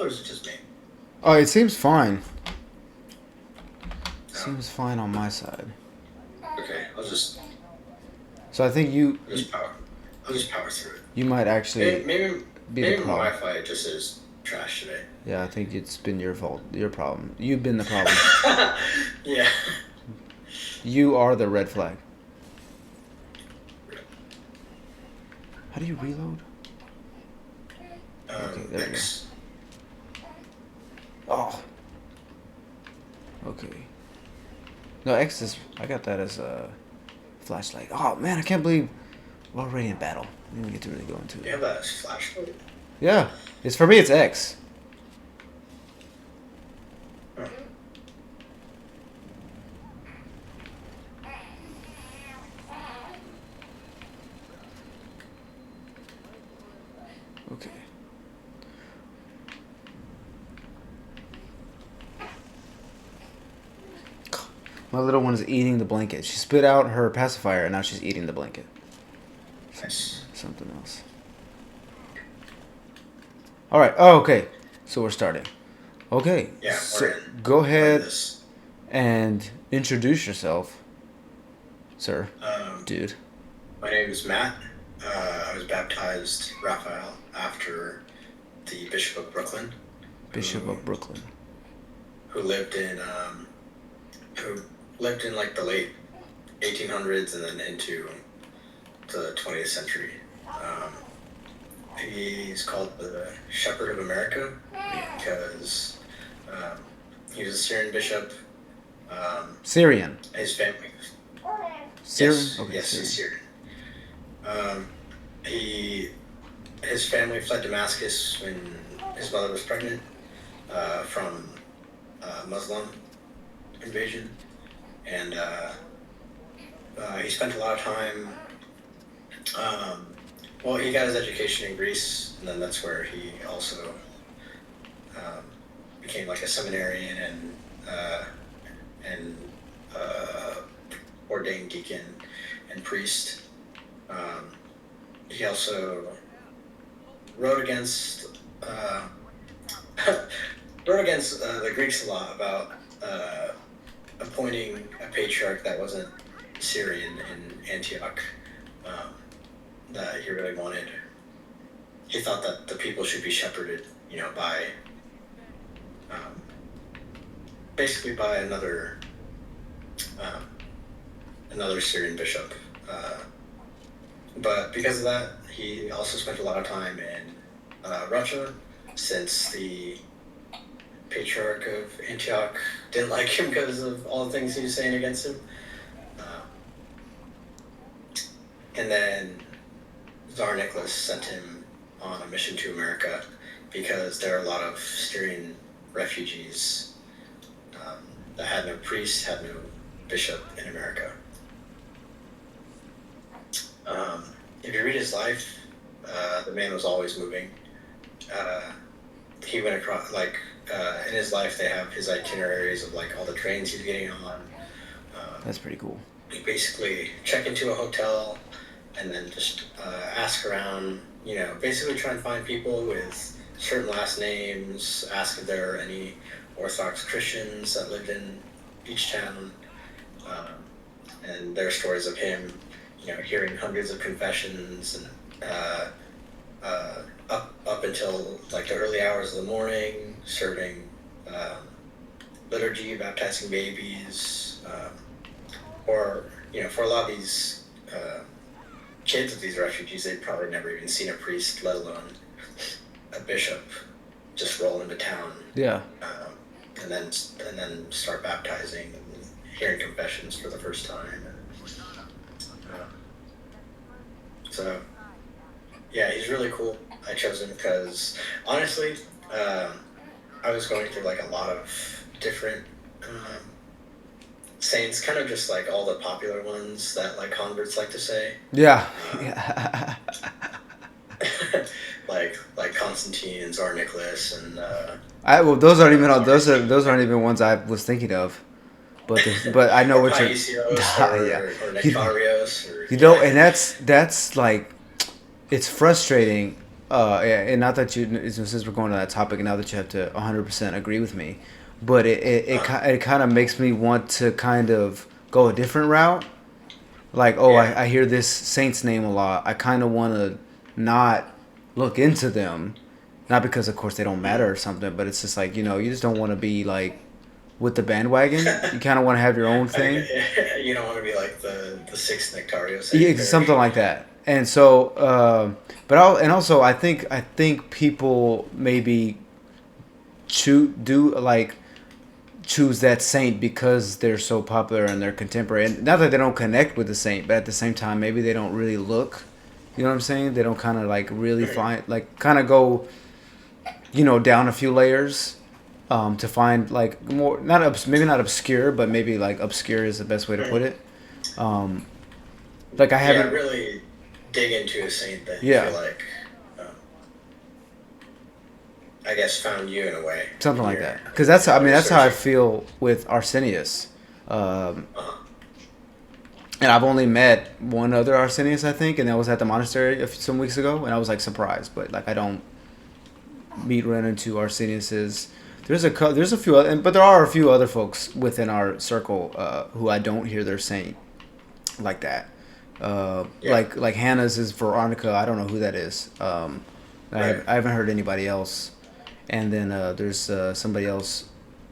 or is it just me? Oh, it seems fine. No. Seems fine on my side. Okay, So I think I'll just power through it. you might actually Maybe be the my problem. Wi-Fi just is trash today. Yeah, I think it's been your fault. Your problem. You've been the problem. Yeah. You are the red flag. How do you reload? Okay, there X. we go. Oh. Okay. No, X is... I got that as a flashlight. Oh, man, I can't believe we're already in battle. We didn't get to really go into it. You have that as flashlight? Yeah. It's for me, it's X. Oh. Okay. My little one is eating the blanket. She spit out her pacifier and now she's eating the blanket. Nice. Something else. Alright. Oh, okay. So we're starting. Okay. Yeah, So we're in. go ahead This. and introduce yourself, sir. Dude. My name is Matt. I was baptized Raphael after the Bishop of Brooklyn. Bishop of Brooklyn. Who lived in like the late 1800s and then into the 20th century. He's called the Shepherd of America because he was a Syrian bishop. Syrian. His family. Syrian? Yes, Okay, yes, Syrian. he's Syrian. His family fled Damascus when his mother was pregnant from Muslim invasion, and he spent a lot of time. Well, he got his education in Greece, and then that's where he also became like a seminarian and ordained deacon and priest. He also wrote against the Greeks a lot about appointing a patriarch that wasn't Syrian in Antioch. That he really wanted. He thought that the people should be shepherded, by basically by another Syrian bishop. But because of that, he also spent a lot of time in Russia, since the Patriarch of Antioch didn't like him because of all the things he was saying against him. And then Tsar Nicholas sent him on a mission to America because there are a lot of Syrian refugees that had no priest, had no bishop in America. If you read his life, the man was always moving. He went across, in his life, they have his itineraries of all the trains he's getting on. That's pretty cool. You basically check into a hotel and then just ask around, basically try and find people with certain last names, ask if there are any Orthodox Christians that lived in each town, and there are stories of him, hearing hundreds of confessions and up until the early hours of the morning, serving liturgy, baptizing babies, or for a lot of these kids of these refugees, they'd probably never even seen a priest, let alone a bishop, just roll into town. Yeah. And then start baptizing and hearing confessions for the first time. So, yeah, he's really cool. I chose him because, honestly, I was going through a lot of different saints, kind of just all the popular ones that converts like to say. Yeah. like Constantine and Tsar Nicholas and. Those aren't even those aren't even ones I was thinking of, but I know what you're. Or Nectarios, and that's it's frustrating and not that you, since we're going to that topic, and now that you have to 100% agree with me, but it kind of makes me want to kind of go a different route. Like, oh, Yeah. I hear this saint's name a lot. I kind of want to not look into them, not because of course they don't matter or something, but it's just like, you just don't want to be like with the bandwagon. You kind of want to have your own thing. You don't want to be like the sixth Nectario Yeah, Saint something Parish. like that. And so, and also I think people maybe choose that saint because they're so popular and they're contemporary. And not that they don't connect with the saint, but at the same time, maybe they don't really look. You know what I'm saying? They don't kind of like really find, like, kind of go, down a few layers, to find like more, maybe not obscure, but maybe like obscure is the best way to put it. Um, like I Yeah, haven't, really dig into a saint that you feel yeah, like, um, I guess, found you in a way something when like you're that. Because that's, I while mean, you're that's how I searching. feel with Arsenius. Um, Uh, And I've only met one other Arsenius, I think, and that was at the monastery some weeks ago, and I was like surprised. But like, I don't run into Arseniuses. There's a few, but there are a few other folks within our circle who I don't hear their saint like that. yeah, Like Hannah's is Veronica. I don't know who that is. right. I haven't heard anybody else. And then there's somebody else.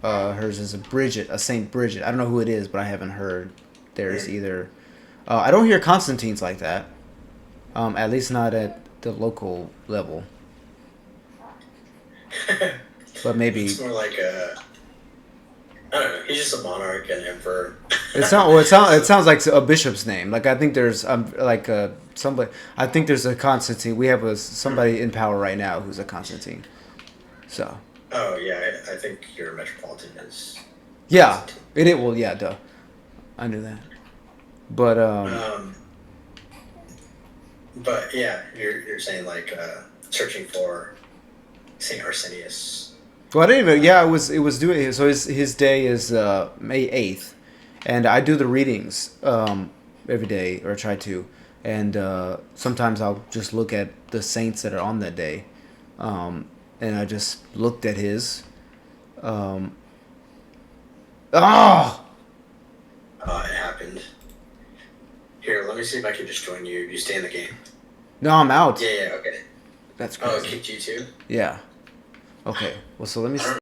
Hers is a Saint Bridget. I don't know who it is, but I haven't heard theirs Mm. either. I don't hear Constantine's like that. At least not at the local level. But It's maybe more like I don't know. He's just a monarch and emperor. it sounds like a bishop's name. Like I think there's like somebody. I think there's a Constantine. We have somebody in power right now who's a Constantine. So Oh yeah, I think your metropolitan is yeah, Constantine. it well yeah, duh. I knew that. But Um, but yeah, you're saying like searching for Saint Arsenius. well, I didn't even. Uh, Yeah, it was doing. So his day is May 8th, and I do the readings every day, or try to, and sometimes I'll just look at the saints that are on that day, um, and I just looked at his. Um, oh it happened. Here, let me see if I can just join you. You stay in the game. no, I'm out. Yeah, yeah, okay. That's Oh, it crazy. kicked you too? Yeah. Okay. Well, so let me. I don't know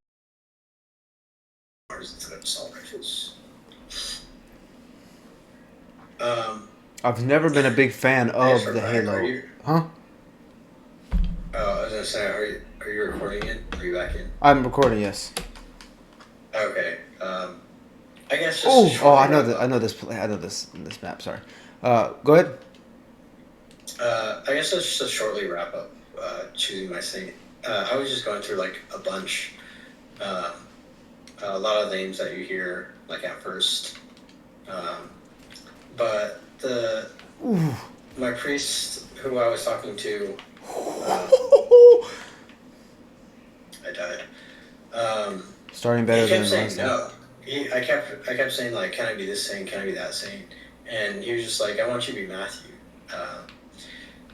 ours instead of assault rifles. I've never been a big fan I guess of we're the back. Are Halo. you? Huh? Oh, I was gonna say, are you recording it? Are you back in? I'm recording. Yes. Okay. I guess just to Oh, I shortly know wrap that. I up. know this map. Sorry. Go ahead. I guess let's just shortly wrap up choosing my saint. I was just going through like a bunch, uh, a lot of names that you hear like at first, um, but Ooh. my priest who I was talking to, um, I died. Starting He better kept than saying last time. no. I kept saying like, can I be this saint? Can I be that saint? And he was just like, I want you to be Matthew.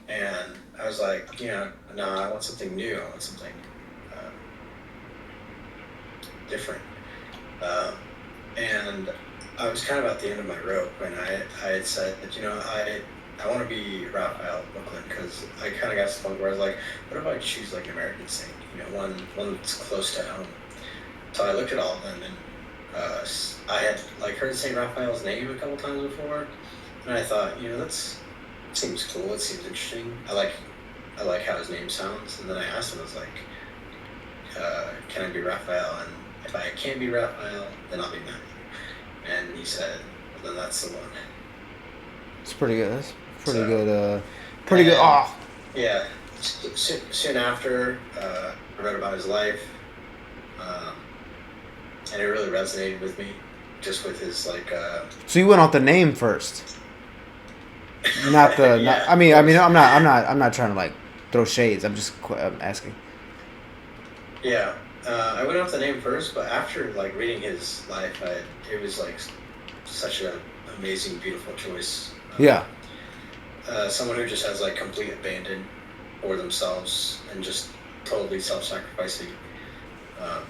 And I was like, no, I want something new. I want something uh, different. Um, and I was kind of at the end of my rope when I had said that, I want to be Raphael Brooklyn because I kind of got to the point where I was like, what if I choose like an American saint? One that's close to home. So I looked at all of them, and I had like heard Saint Raphael's name a couple times before, and I thought, that seems cool. It seems interesting. I like how his name sounds. And then I asked him, I was like, can I be Raphael? And if I can't be Raphael, then I'll be Matthew. And he said, well, then that's the one. It's pretty good. That's pretty So, good. Pretty good. and Oh, yeah, soon after, I read about his life, um, and it really resonated with me, just with his like. so you went off the name first, not the. Not, Yeah, of I mean, course. I'm not trying to like throw shades. I'm asking. Yeah, I went off the name first, but after like reading his life, it was like such an amazing, beautiful choice. Yeah. Someone who just has like complete abandon, for themselves and just totally self-sacrificing. Um,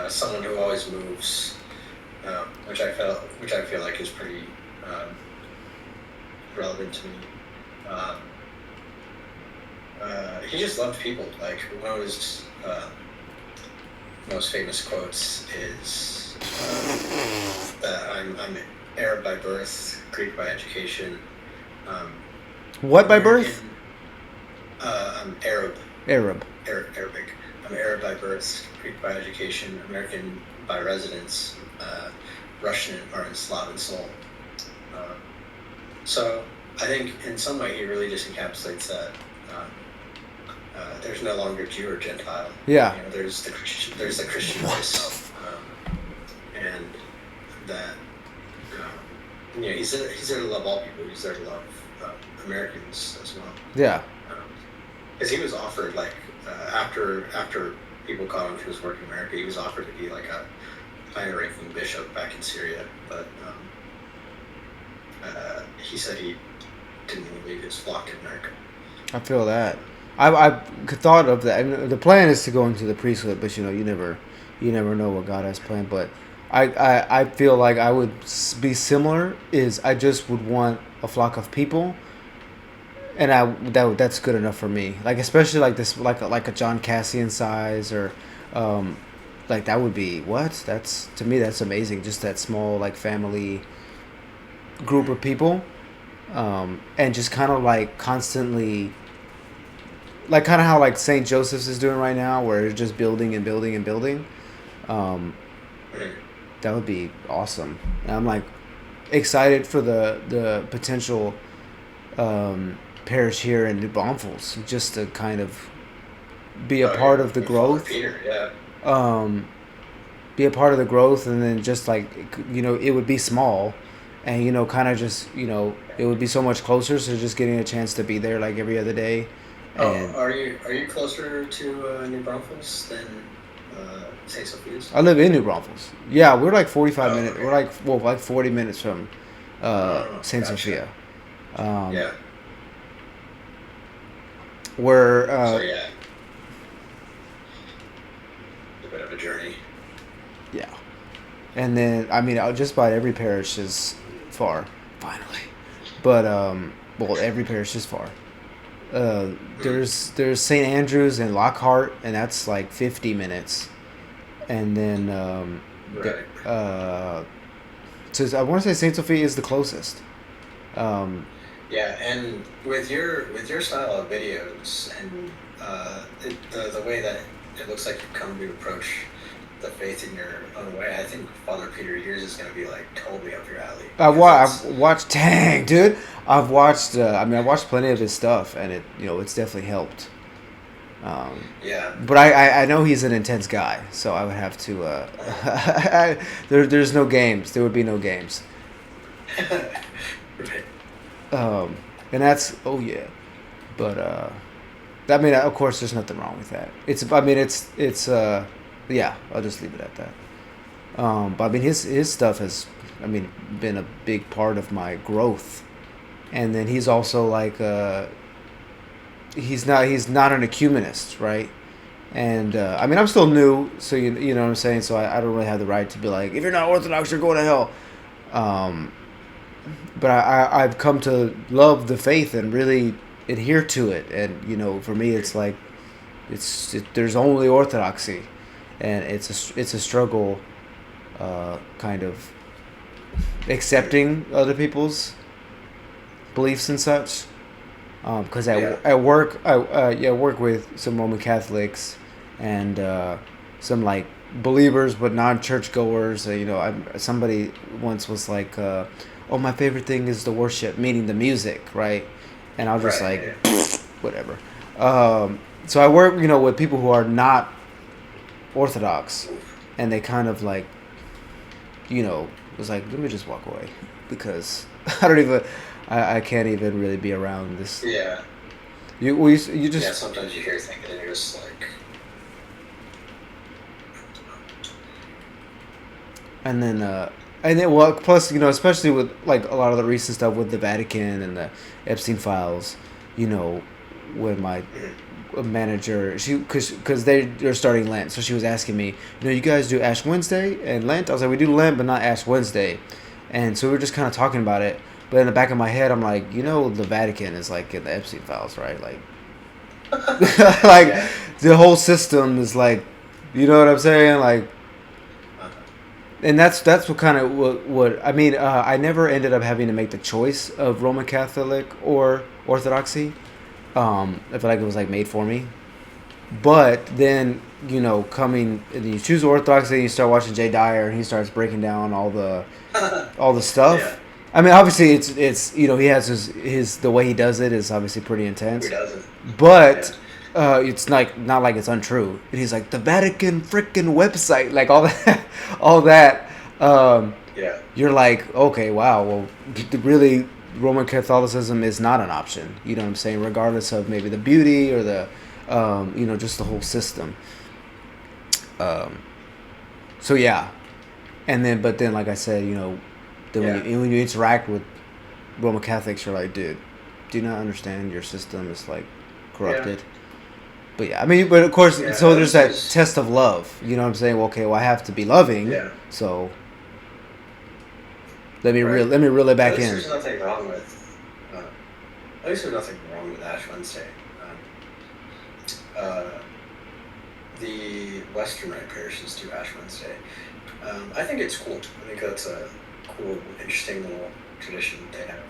Someone who always moves, which I feel like is pretty relevant to me. Um, he just loved people. Like one of his most famous quotes is that I'm Arab by birth, Greek by education. What by American, birth? I'm Arab. Arabic. I'm Arab by birth, Greek by education, American by residence, Russian and Slav and soul. So I think in some way he really just encapsulates that. There's no longer Jew or Gentile. Yeah. There's the Christian race, and that he's there to love all people. He's there to love Americans as well. Yeah. Because he was offered after people caught him for his work in America, he was offered to be like a higher ranking bishop back in Syria, but he said he didn't want to leave his flock in America. I feel that. I thought of that. I mean, the plan is to go into the priesthood, but you never know what God has planned. But I feel like I would be similar. Is I just would want a flock of people, and that's good enough for me. Like especially like this, like a John Cassian size or, like that would be what? That's to me that's amazing. Just that small like family group of people, and just kind of like constantly. Like kind of how like St. Joseph's is doing right now, where it's just building and building and building. That would be awesome. And I'm like excited for the potential parish here in New Braunfels, just to kind of be a part of the growth. Peter, yeah. Be a part of the growth, and then just like it would be small, and kind of just it would be so much closer. So just getting a chance to be there like every other day. And are you closer to New Braunfels than St. Sophia's? I live in New Braunfels. Yeah, we're like 45 minutes. Okay. We're like 40 minutes from St. Gotcha. Sophia. Yeah. We're So yeah, a bit of a journey. yeah, and then I mean just about every parish is far, finally, but well every parish is far. There's St. Andrew's and Lockhart, and that's like 50 minutes, and then Right. so I want to say St. Sophia is the closest. Yeah, and with your style of videos and the way that it looks like you've come to approach the faith in your own way, I think Father Peter yours is going to be like totally up your alley. I've watched. Dang, dude! I've watched. I watched plenty of his stuff, and it's definitely helped. Yeah. But I know he's an intense guy, so I would have to. There's no games. There would be no games. Right. And that's but I mean of course there's nothing wrong with that. It's yeah, I'll just leave it at that. But I mean his stuff has been a big part of my growth, and then he's also like he's not an ecumenist, right? And I'm still new, so you know what I'm saying. So I don't really have the right to be like, if you're not Orthodox, you're going to hell. But I've come to love the faith and really adhere to it, and for me it's like there's only Orthodoxy, and it's a struggle, kind of accepting other people's beliefs and such. Because at work I work with some Roman Catholics and some like believers but non-church goers. Somebody once was like, oh, my favorite thing is the worship, meaning the music, right? And I was just Right, like, yeah. whatever. So I work, with people who are not Orthodox, and they kind of like, was like, let me just walk away because I can't even really be around this. Yeah. You just Yeah, sometimes you hear things and you're just like, and then well, plus especially with like a lot of the recent stuff with the Vatican and the Epstein files, when my Mhm. manager, because they're starting Lent, so she was asking me, you guys do Ash Wednesday and Lent? I was like, we do Lent, but not Ash Wednesday, and so we were just kind of talking about it. But in the back of my head, I'm like, the Vatican is like in the Epstein files, right? Like, like Yeah. the whole system is like, you know what I'm saying? Like, Uh-huh. and that's what kind of what I mean. I never ended up having to make the choice of Roman Catholic or Orthodoxy. I feel like it was like made for me. But then coming and you choose Orthodoxy, and you start watching Jay Dyer, and he starts breaking down all the Yeah. stuff. I mean, obviously it's he has his the way he does it is obviously pretty Who intense, doesn't? Yeah. but it's like not like it's untrue. And he's like the Vatican freaking website, like all that, all that. Yeah. You're like, okay, wow, well, really, Roman Catholicism is not an option. You know what I'm saying? Regardless of maybe the beauty or the, just the whole system. Um, so yeah, but then, like I said, then Yeah. when you interact with Roman Catholics, you're like, dude, do you not understand your system is like Yeah. corrupted? But yeah, I mean, but of course, Yeah. so there's This that is. test of love. You know what I'm saying? Well, okay, well, I have to be loving, Yeah. so let me Right. reel it At back least in. there's nothing wrong with. At least there's nothing wrong with Ash Wednesday. Uh, the Western Rite parishes do Ash Wednesday. I think it's cool. I think that's a cool, interesting little tradition that they have.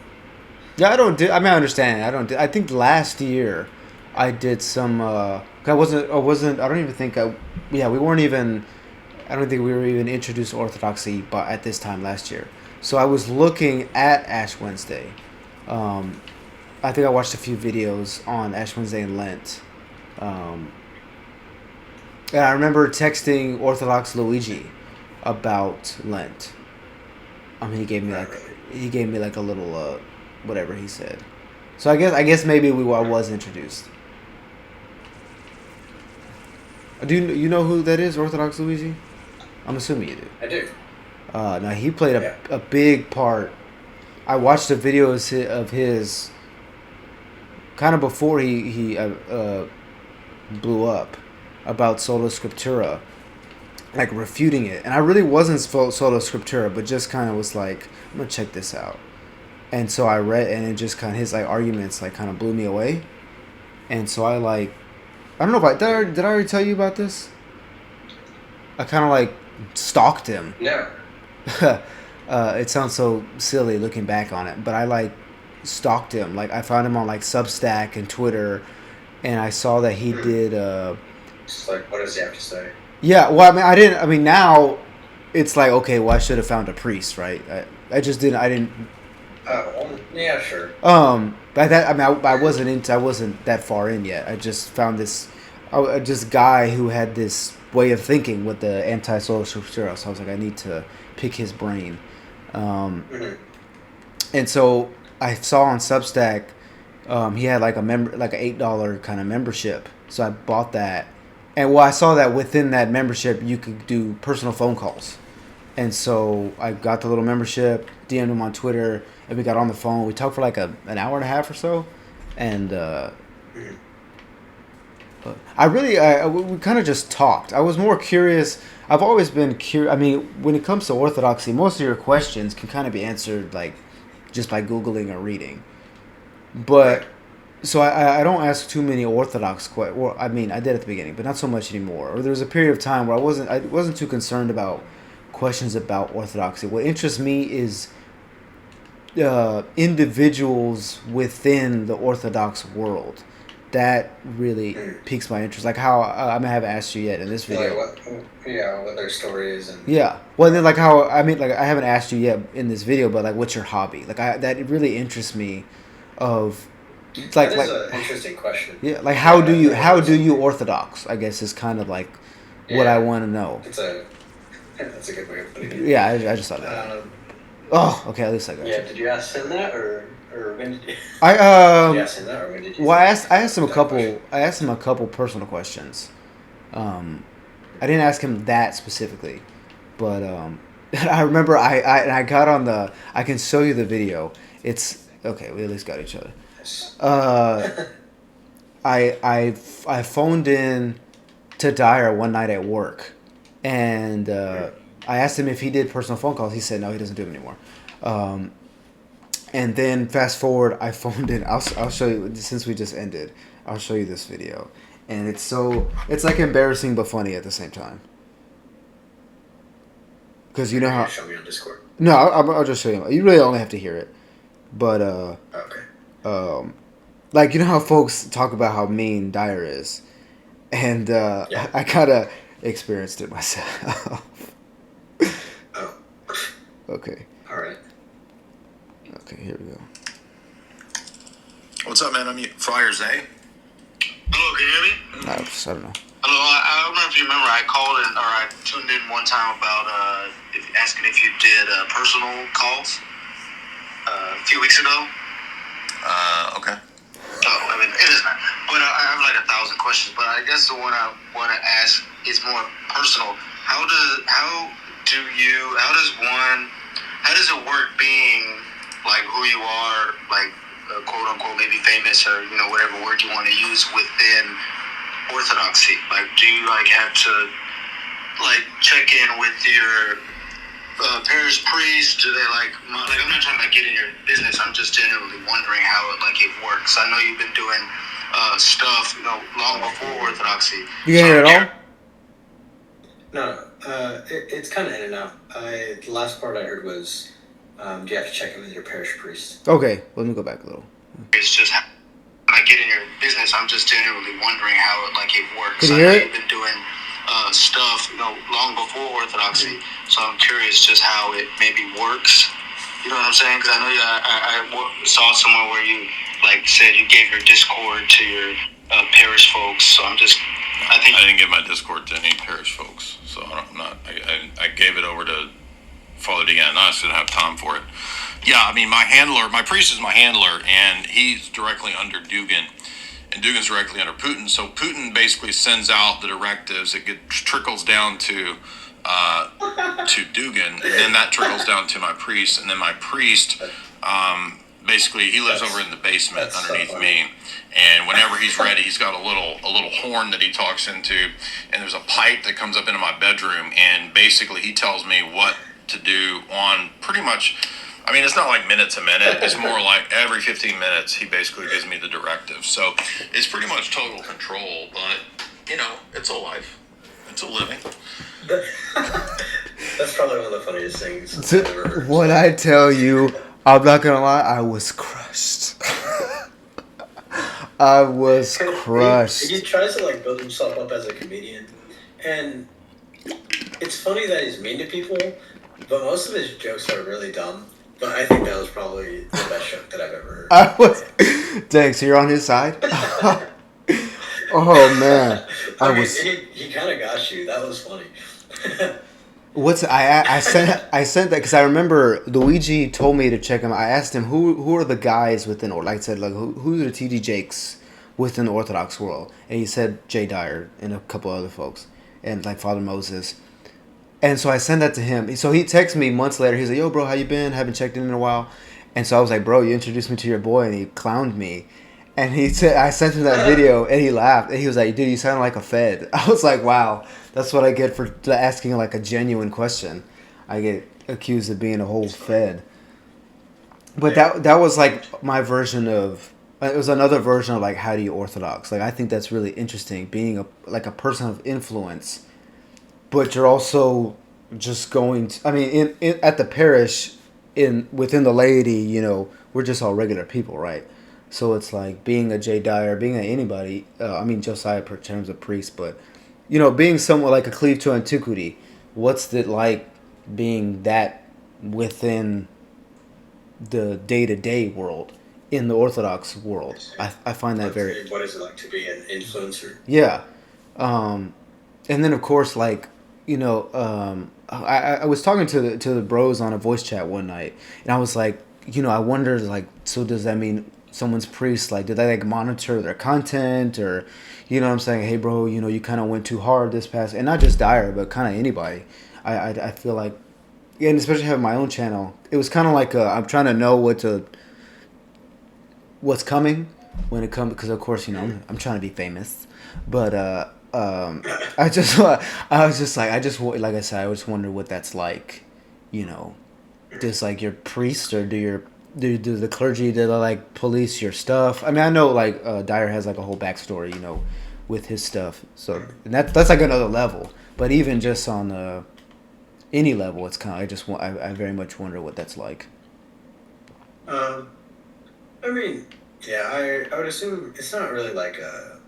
Yeah, I don't do. I mean, I understand. I don't. I think last year, I did some. I wasn't. I wasn't. I don't even think. Yeah, we weren't even. I don't think we were even introduced to Orthodoxy, but at this time last year. So I was looking at Ash Wednesday. Um, I think I watched a few videos on Ash Wednesday and Lent. Um, and I remember texting Orthodox Luigi about Lent. He gave me Not like really. a little whatever he said. So I guess maybe I Right. was introduced. Do you know who that is, Orthodox Luigi? I'm assuming you do. I do. Now he played Yeah. a big part. I watched a video of his kind of before he blew up about sola scriptura, like refuting it, and I really wasn't sola scriptura, but just kind of was like, I'm gonna check this out. And so I read, and it just kind of his like arguments like kind of blew me away. And so I don't know if did I already tell you about this. I kind of like stalked him. No. It sounds so silly looking back on it, but I like stalked him. Like I found him on like Substack and Twitter, and I saw that he Hmm. did. Just like, what does he have to say? Yeah, well, I mean, I didn't. I mean, now it's like okay, well, I should have found a priest, right? I just didn't. I didn't. Oh, well, yeah, sure. But that I mean, I wasn't that far in yet. I just found this guy who had this way of thinking with the anti-social scriptura. So I was like, I need to pick his brain. Um, Hmm. and so I saw on Substack, he had like like a $8 kind of membership. So I bought that, and I saw that within that membership you could do personal phone calls. And so I got the little membership, DM'd him on Twitter, and we got on the phone. We talked for like an hour and a half or so, and Hmm. we kind of just talked. I was more curious. I've always been curious. I mean, when it comes to Orthodoxy, most of your questions can kind of be answered like just by Googling or reading. Right. But so I don't ask too many Orthodox questions. Well, I mean, I did at the beginning, but not so much anymore. Or there was a period of time where I wasn't too concerned about questions about Orthodoxy. What interests me is individuals within the Orthodox world. That really Hmm. piques my interest. Like how I haven't asked you yet in this Like video. what? Yeah, what their story is and. Yeah. Well, then like how I mean, like I haven't asked you yet in this video, but like, what's your hobby? Like that really interests me. Of it's That like is an interesting question. yeah, like Yeah, I've never how heard do you something. Orthodox? I guess is kind of like what I Yeah, want to know. it's a. That's a good way of putting it. Yeah, I just thought that. Um, Oh, okay. At least I got yeah. you. Did you ask him that, or when did you? I Did you ask him that, or when did you well, I asked him a that question? couple. I asked him a couple personal questions. Um, I didn't ask him that specifically, but I remember I got on the. I can show you the video. It's okay. We at least got each other. Yes. Uh, I phoned in to Dyer one night at work, and I asked him if he did personal phone calls. He said no, he doesn't do them anymore. Um, and then fast forward, I phoned in. I'll show you since we just ended. I'll show you this video, and it's like embarrassing but funny at the same time. Because you know how. Show me on Discord. No, I'll just show you. You really only have to hear it, but Okay. like you know how folks talk about how mean Dyer is, and Yeah. I kind of experienced it myself. Oh. Okay. All right. Okay, here we go. What's up, man? I'm Friars, eh? Hello, can you hear me? I don't know. Hello, I don't know if you remember, I called in, or I tuned in one time about asking if you did personal calls a few weeks ago. Okay. Oh, I mean, it is not. But I have like 1,000 questions. But I guess the one I want to ask is more personal. How does it work being like who you are, like quote unquote maybe famous or whatever word you want to use within Orthodoxy? Like, do you like have to like check in with your parish priest? Do they like I'm not trying to like get in your business. I'm just genuinely wondering how it works. I know you've been doing stuff long before Orthodoxy. You can hear it all? No, it's kind of in and out. The last part I heard was, do you have to check in with your parish priest? Okay, let me go back a little. It's just when I get in your business, I'm just genuinely wondering how it works. Can you hear it? You've been doing stuff long before Orthodoxy, so I'm curious just how it maybe works. You know what I'm saying? Because I know I saw somewhere where you like said you gave your Discord to your parish folks. So I didn't give my Discord to any parish folks, so I gave it over to Father Degan. I just didn't have time for it. Yeah, I mean, my priest is my handler, and he's directly under Dugan, and Dugan's directly under Putin. So Putin basically sends out the directives. It trickles down to Dugan, and then that trickles down to my priest, and then my priest, basically, he lives over in the basement underneath me. And whenever he's ready, he's got a little horn that he talks into, and there's a pipe that comes up into my bedroom, and basically he tells me what to do on pretty much. I mean, it's not like minute to minute. It's more like every 15 minutes he basically gives me the directive. So it's pretty much total control, but it's a life. It's a living. That's probably one of the funniest things I've ever heard. What I tell you, I'm not gonna lie, I was crushed. I was crushed. He tries to like build himself up as a comedian, and it's funny that he's mean to people, but most of his jokes are really dumb. But I think that was probably the best joke that I've ever heard. Dang, so you're on his side? Oh man, He kind of got you. That was funny. I sent that because I remember Luigi told me to check him. I asked him who are the guys within, or like I said, like who are the TD Jakes within the Orthodox world, and he said Jay Dyer and a couple other folks, and like Father Moses. And so I sent that to him. So he texted me months later. He's like, "Yo, bro, how you been? Haven't checked in a while." And so I was like, "Bro, you introduced me to your boy," and he clowned me. And he said, I sent him that video, and he laughed. And he was like, "Dude, you sound like a Fed." I was like, "Wow, that's what I get for asking like a genuine question. I get accused of being a whole Fed." But that was like my version of. It was another version of like how do you Orthodox? Like I think that's really interesting, being a person of influence, but you're also just going to. I mean, in at the parish, within the laity, we're just all regular people, right? So it's like being a Jay Dyer, being a anybody. I mean Josiah per terms of priest, but being somewhat like a cleave to antiquity. What's it like being that within the day-to-day world in the Orthodox world? I find that very. What is it like to be an influencer? Yeah, and then of course like I was talking to the bros on a voice chat one night, and I was like, I wonder like, so does that mean someone's priest, like, did they like monitor their content, or I'm saying, hey bro, you kind of went too hard this past, and not just Dyer but kind of anybody. I feel like, and especially having my own channel, it was kind of like I'm trying to know what's coming, when it comes, because of course, I'm trying to be famous, but I just I was just like, like I said, I just wonder what that's like, you know, does like your priest or do the clergy, do they like police your stuff? I mean, I know like Dyer has like a whole backstory, with his stuff, so and that's like another level, but even just on any level, it's kind of, I very much wonder what that's like. Um, I mean, yeah, I would assume it's not really like a.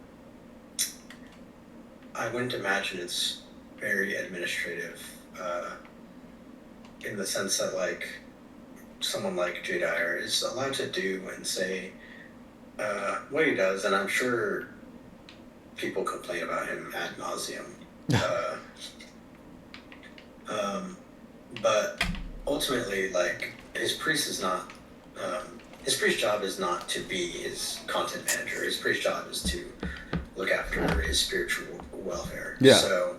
I wouldn't imagine it's very administrative, in the sense that like someone like Jay Dyer is allowed to do and say what he does, and I'm sure people complain about him ad nauseum. Uh, but ultimately, like his priest job is not to be his content manager. His priest job is to look after his spiritual welfare. Yeah. So,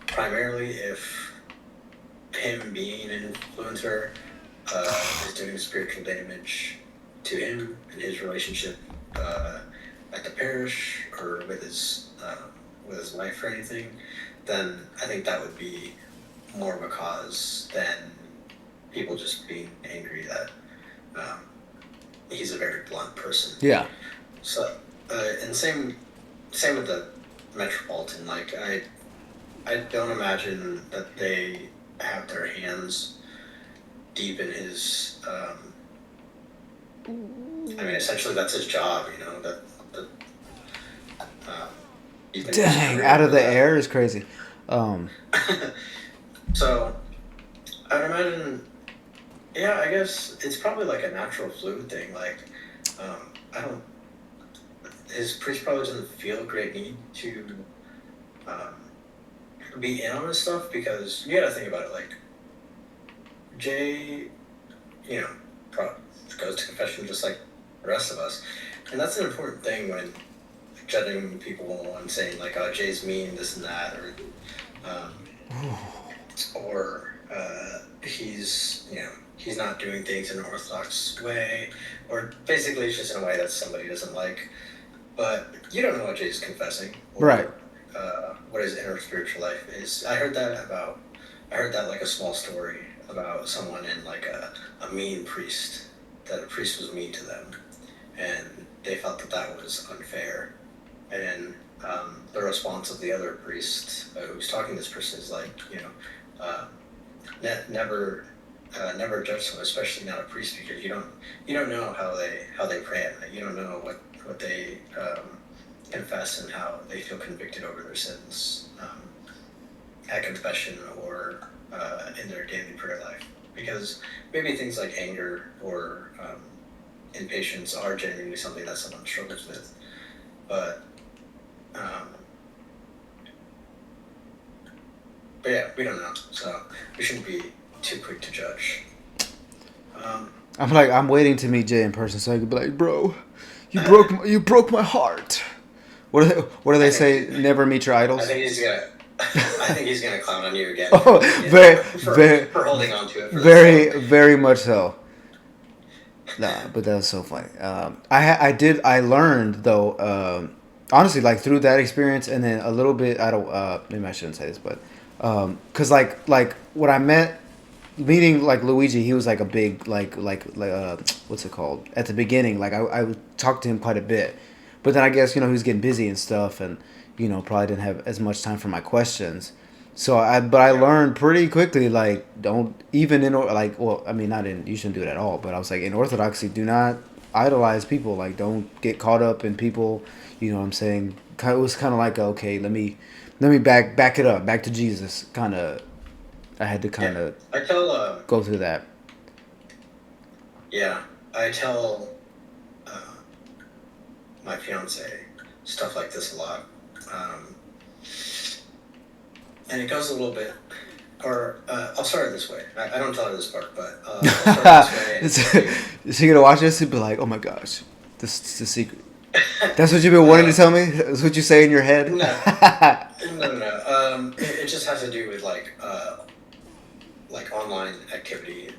primarily, if him being an influencer is doing spiritual damage to him and his relationship at the parish or with his wife or anything, then I think that would be more of a cause than people just being angry that he's a very blunt person. Yeah. So, and same with the Metropolitan. Like, I don't imagine that they have their hands deep in his. I mean, essentially, that's his job. Dang, out of the air is crazy. So, I'd imagine. Yeah, I guess it's probably like a natural fluid thing. Like, I don't. His priest probably doesn't feel a great need to be in on this stuff, because you gotta think about it. Like, Jay, goes to confession just like the rest of us, and that's an important thing when judging people and saying like, "Oh, Jay's mean, this and that," or he's not doing things in an Orthodox way, or basically it's just in a way that somebody doesn't like. But you don't know what Jay's confessing, or, Right. What his inner spiritual life is. I heard that like a small story about someone in like a mean priest, that a priest was mean to them, and they felt that was unfair. And the response of the other priest who's talking to this person is like, never judge someone, especially not a priest, because you don't know how they pray at night. You don't know what they confess and how they feel convicted over their sins at confession or in their daily prayer life. Because maybe things like anger or impatience are genuinely something that someone struggles with, but yeah, we don't know, so we shouldn't be too quick to judge. I'm waiting to meet Jay in person so I could be like, bro, you broke my heart. What do they say? Never meet your idols. I think he's gonna clown on you again. Oh, for holding on to it. Very much so. Nah, but that was so funny. I learned though, honestly, like through that experience, and then a little bit. I don't. Maybe I shouldn't say this, but cause like when I meeting like Luigi, he was like a big like what's it called at the beginning. Like I would talk to him quite a bit, but then I guess he was getting busy and stuff, and probably didn't have as much time for my questions. So I learned pretty quickly, like, don't even not in, you shouldn't do it at all, but I was like, in Orthodoxy, do not idolize people. Like, don't get caught up in people. You know what I'm saying? It was kind of like, okay, let me back it up, back to Jesus. Kind of, I had to kind of go through that. Yeah, I tell my fiance stuff like this a lot. And it goes a little bit, or I'll start it this way. I don't tell her this part, but I'll start this way. Is she gonna watch this and be like, "Oh my gosh, this is the secret"? That's what you've been wanting to tell me. That's what you say in your head. No. It just has to do with like online activity.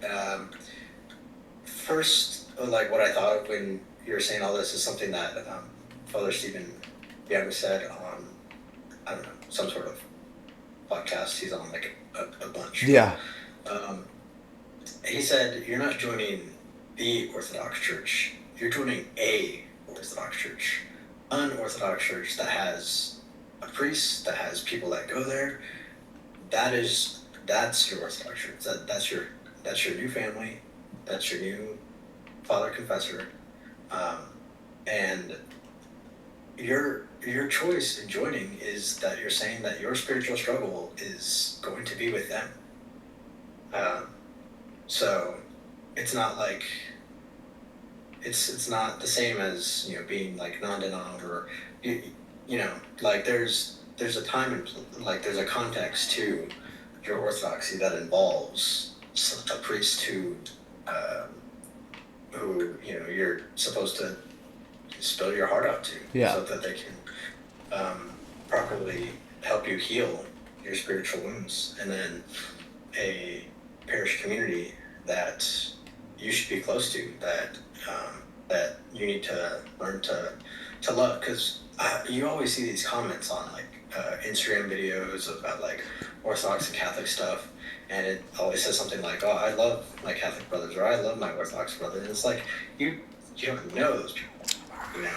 First, like what I thought of when you're saying all this is something that Father Stephen Young said on, I don't know, some sort of podcast. He's on like a bunch. Yeah. He said, you're not joining the Orthodox Church. You're joining a Orthodox Church. Unorthodox church that has a priest, that has people that go there. That's your Orthodox church. That's your new family. That's your new father confessor. And your choice in joining is that you're saying that your spiritual struggle is going to be with them. So it's not like it's not the same as, you know, being like non-denom or you know, like there's a time and like there's a context to your orthodoxy that involves a priest who you know you're supposed to spill your heart out to, so that they can properly help you heal your spiritual wounds, and then a parish community that you should be close to, that you need to learn to love, because you always see these comments on like Instagram videos about like Orthodox and Catholic stuff, and it always says something like, "Oh, I love my Catholic brothers," or "I love my Orthodox brother," and it's like you don't know those people, you know.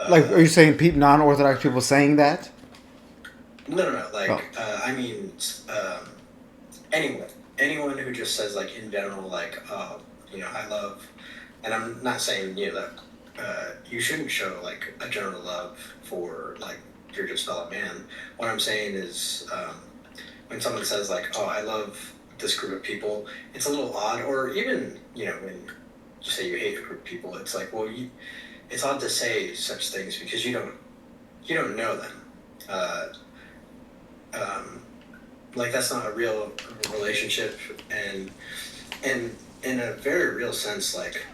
Like, are you saying non-Orthodox people saying that? No. Like, I mean, anyone who just says like in general, like, you know, I love, and I'm not saying, you know, that you shouldn't show like a general love for like your just fellow man. What I'm saying is, when someone says like, "Oh, I love this group of people," it's a little odd. Or even, you know, when you say you hate a group of people, it's like, well, it's odd to say such things because you don't know them. Like that's not a real relationship, and in a very real sense, like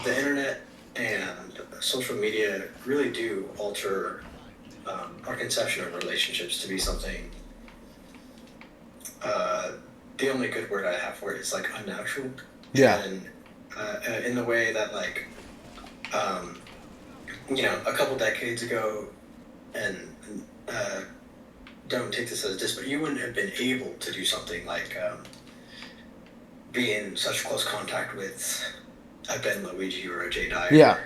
the internet and social media really do alter our conception of relationships to be something. The only good word I have for it is like unnatural. Yeah. And in the way that like, you know, a couple decades ago, and don't take this as a diss, but you wouldn't have been able to do something like be in such close contact with a Ben Luigi or a Jay Dyer. Yeah.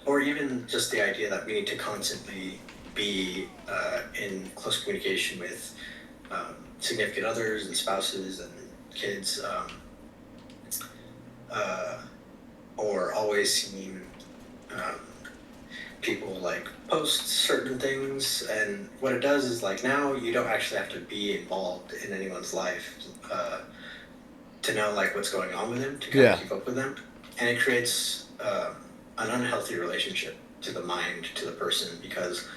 Or even just the idea that we need to constantly be in close communication with significant others and spouses and kids, or always seeing people like post certain things, and what it does is like now you don't actually have to be involved in anyone's life to know like what's going on with them, to kind of keep up with them, and it creates an unhealthy relationship to the mind, to the person, because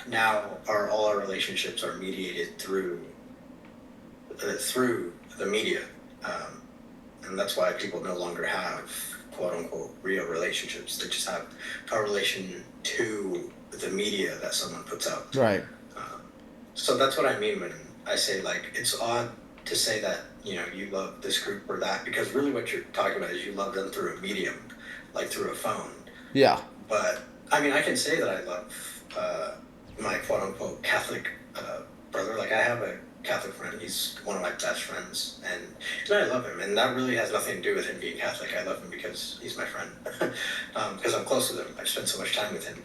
now all our relationships are mediated through the media, and that's why people no longer have quote unquote real relationships. They just have a relation to the media that someone puts out. Right. So that's what I mean when I say like it's odd to say that, you know, you love this group or that, because really what you're talking about is you love them through a medium, like through a phone. Yeah. But I mean, I can say that I love my quote unquote Catholic brother. Like I have a Catholic friend. He's one of my best friends, and I love him. And that really has nothing to do with him being Catholic. I love him because he's my friend. Because I'm close with him. I've spent so much time with him,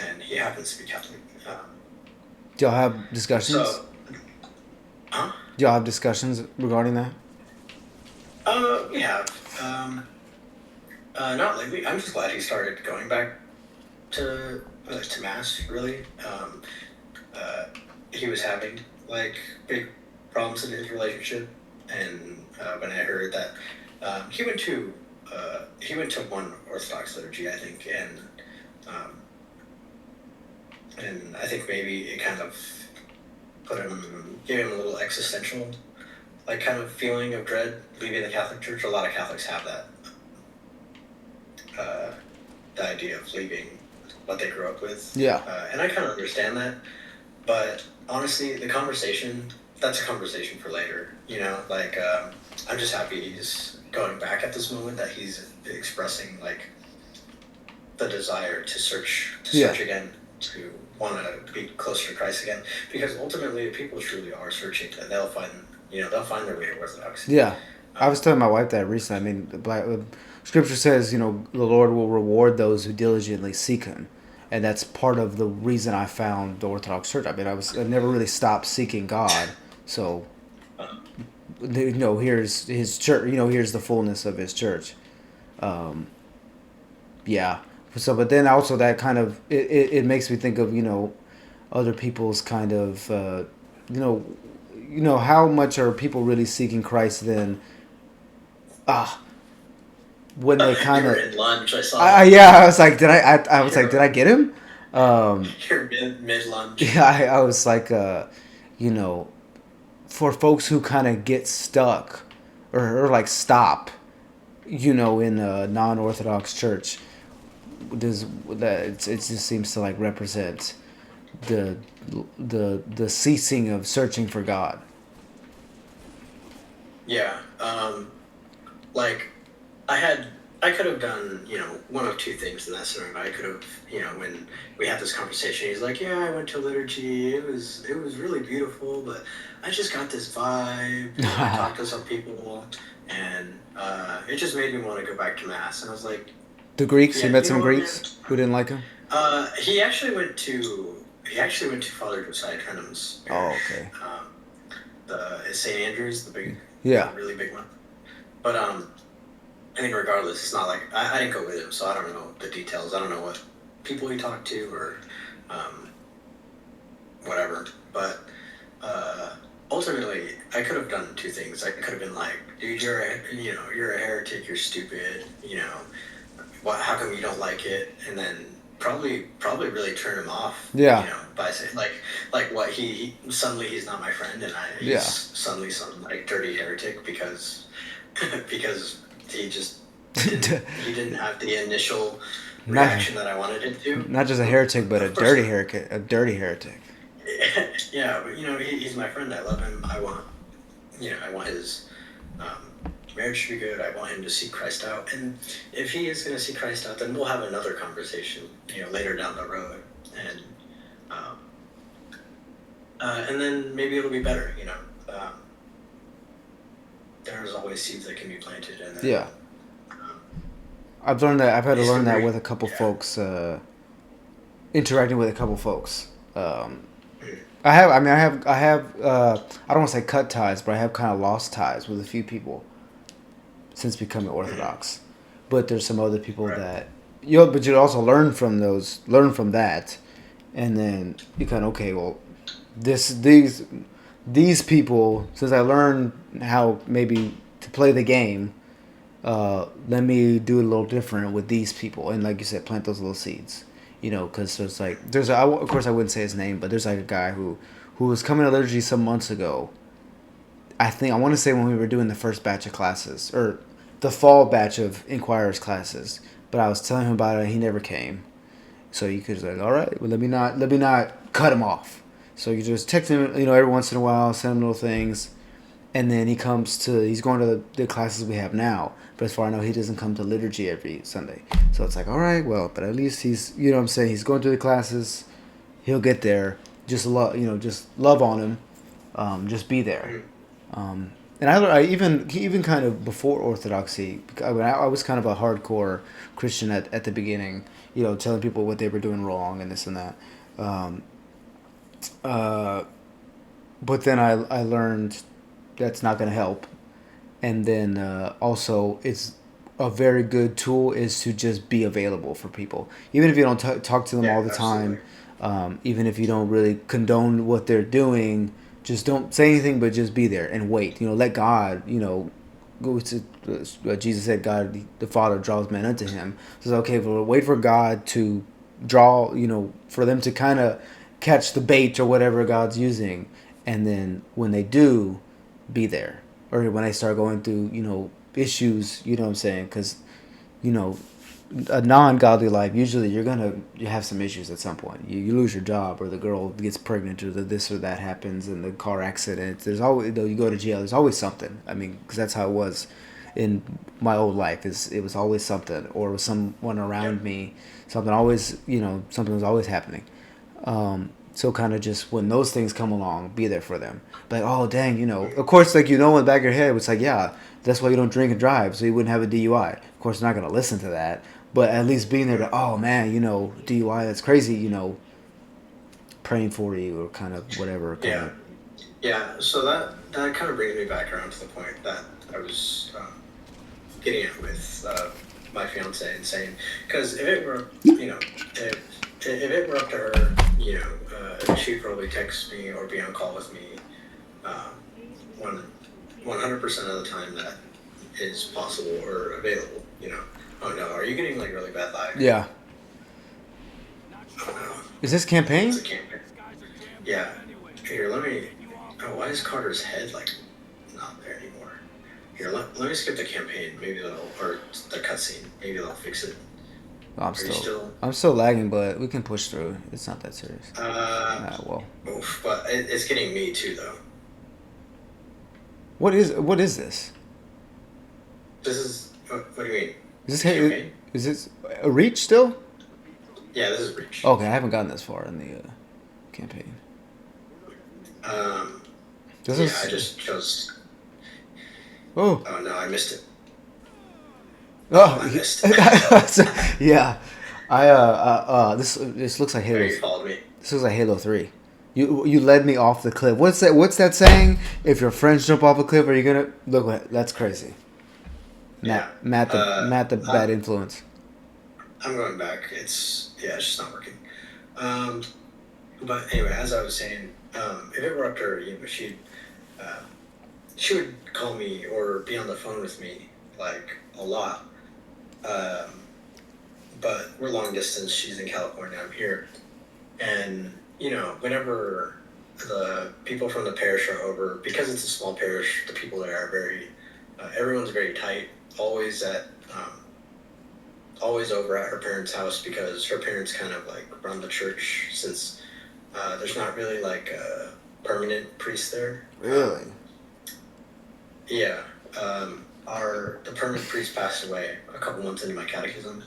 and he happens to be Catholic. Do y'all have discussions? Huh? Do y'all have discussions regarding that? We have. Not lately. I'm just glad he started going back to mass. Really, he was having like big problems in his relationship, and when I heard that he went to one Orthodox liturgy, I think, and I think maybe it kind of gave him a little existential, like kind of feeling of dread leaving the Catholic Church. A lot of Catholics have that. The idea of leaving what they grew up with. Yeah. And I kind of understand that, but honestly, the conversation that's a conversation for later. Like I'm just happy he's going back at this moment, that he's expressing like the desire to search again, to want to be closer to Christ again, because ultimately, if people truly are searching, then they'll find their way to Orthodoxy. Yeah, I was telling my wife that recently. I mean, Scripture says, the Lord will reward those who diligently seek Him, and that's part of the reason I found the Orthodox Church. I mean, I never really stopped seeking God, so here's His church. Here's the fullness of His church. Yeah. So, but then also that kind of it makes me think of other people's kind of how much are people really seeking Christ then? When they kind of in lunch, I saw. I was like, I was like, did I get him? You're mid lunch. Yeah, I was like, for folks who kind of get stuck or like stop, in a non-Orthodox church, does that it just seems to like represent the ceasing of searching for God. Yeah. Like I could have done, one of two things in that scenario. I could have, when we had this conversation, he's like, yeah, I went to liturgy. It was really beautiful, but I just got this vibe. I talked to some people, and it just made me want to go back to mass. And I was like, the Greeks. He met some Greeks who didn't like him. He actually went to Father Josiah Trenum's parish. Oh, okay. The St. Andrews, the big, really big one. But I think regardless, it's not like I didn't go with him, so I don't know the details. I don't know what people he talked to or whatever. But ultimately, I could have done two things. I could have been like, dude, you're a heretic. You're stupid. How come you don't like it? And then probably really turn him off. Yeah. By saying like what he suddenly he's not my friend, and he's suddenly some like dirty heretic because he just didn't have the initial reaction that I wanted it to. Not just a heretic, but a dirty heretic. A dirty heretic. Yeah, but he's my friend. I love him. I want his marriage to be good. I want him to seek Christ out. And if he is going to seek Christ out, then we'll have another conversation, later down the road. And then maybe it'll be better, there's always seeds that can be planted. And then, I've learned that. I've had to learn that with a couple folks, interacting with a couple folks. I have. I don't want to say cut ties, but I have kind of lost ties with a few people since becoming Orthodox. But there's some other people that but you also learn from that, and then you kind of these people, since I learned how maybe to play the game, let me do it a little different with these people, and like you said, plant those little seeds. Because of course I wouldn't say his name, but there's like a guy who was coming to liturgy some months ago. I want to say when we were doing the first batch of classes, or the fall batch of Inquirers classes, but I was telling him about it and he never came. So you could like, all right, well let me not cut him off. So you just text him, every once in a while, send him little things, and then he's going to the classes we have now. But as far as I know, he doesn't come to liturgy every Sunday. So it's like, all right, well, but at least he's, what I'm saying, he's going through the classes. He'll get there. Just love on him. Just be there. And I even kind of before Orthodoxy, I was kind of a hardcore Christian at the beginning, telling people what they were doing wrong and this and that. But then I learned that's not going to help. And then also it's a very good tool is to just be available for people. Even if you don't talk to them all the time, even if you don't really condone what they're doing, just don't say anything, but just be there and wait. Let God, go to Jesus said, God, the Father draws men unto him. So it's okay, we'll wait for God to draw, for them to kind of catch the bait or whatever God's using. And then when they do, be there. Or when they start going through, issues, what I'm saying? Because, a non-godly life, usually you have some issues at some point. You lose your job, or the girl gets pregnant, or this or that happens, and the car accident. There's always, though, you go to jail. There's always something. I mean, because that's how it was in my old life. It was always something, or with someone around me, something always, something was always happening. So kind of just when those things come along, be there for them. Like, oh dang, of course, like in the back of your head, it's like, yeah, that's why you don't drink and drive, so you wouldn't have a DUI. Of course, they're not gonna listen to that, but at least being there to, oh man, DUI, that's crazy, praying for you or kind of whatever. Yeah. So that kind of brings me back around to the point that I was getting at with my fiance and saying, because if it were, if it were up to her, she'd probably text me or be on call with me 100% of the time that is possible or available. Oh no, are you getting like really bad lag? Yeah. Oh no. Is this campaign? It's a campaign. Yeah. Here, let me. Oh, why is Carter's head like not there anymore? Here, let me skip the campaign. Maybe or the cutscene. Maybe they'll fix it. I'm still lagging, but we can push through. It's not that serious. Well. Oof, but it's getting me too, though. What is this? This is. What do you mean? Is this a reach still? Yeah, this is reach. Okay, I haven't gotten this far in the campaign. I just chose. Oh. Oh no, I missed it. Oh, I missed it. Yeah. This looks like Halo. You followed me. This looks like Halo 3. You led me off the cliff. What's that saying? If your friends jump off a cliff, are you gonna look? That's crazy. Matt the bad influence. I'm going back. It's just not working. But anyway, as I was saying, if it were up to her, she would call me or be on the phone with me like a lot. But we're long distance. She's in California. I'm here, and whenever the people from the parish are over, because it's a small parish, the people there are very, everyone's very tight. Always over at her parents' house, because her parents kind of like run the church, since there's not really like a permanent priest there. Really? Yeah. The permanent priest passed away a couple months into my catechism.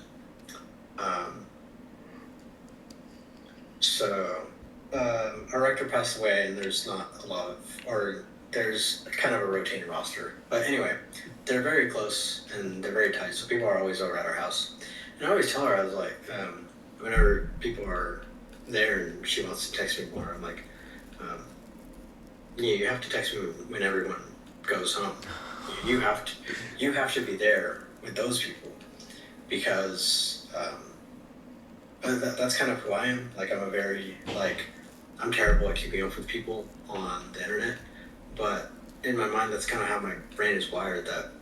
So our rector passed away, and there's not a lot of, or there's kind of a rotating roster. But anyway, they're very close and they're very tight, so people are always over at our house. And I always tell her, I was like, whenever people are there and she wants to text me more, I'm like, you have to text me when everyone goes home. You have to be there with those people, because that's kind of who I am. Like, I'm terrible at keeping up with people on the internet, but in my mind, that's kind of how my brain is wired, that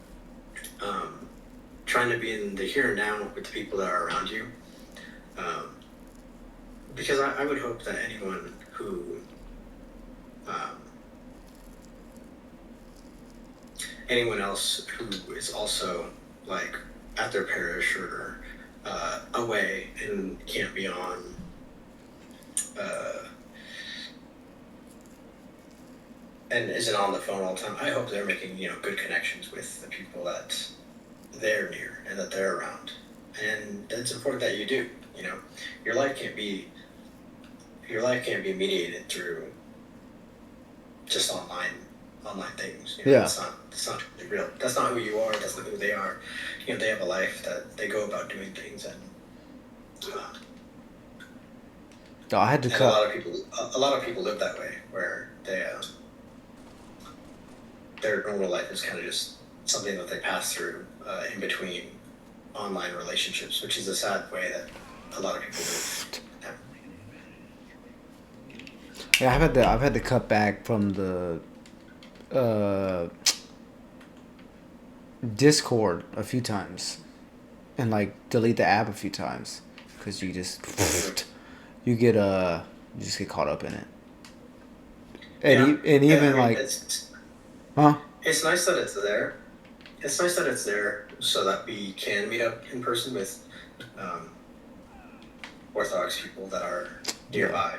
trying to be in the here and now with the people that are around you, because I would hope that anyone who anyone else who is also like at their parish or away and can't be on and isn't on the phone all the time, I hope they're making good connections with the people that they're near and that they're around. And it's important that you do. Your life can't be mediated through just online things. Yeah. It's not really real. That's not who you are. That's not who they are. They have a life that they go about doing things, and I had to cut. A lot of people live that way, where they their normal life is kind of just something that they pass through in between online relationships, which is a sad way that a lot of people live. Yeah, I've had to cut back from the Discord a few times, and like delete the app a few times, because you just get caught up in it. And even like, It's nice that it's there. It's nice that it's there so that we can meet up in person with um, Orthodox people that are nearby.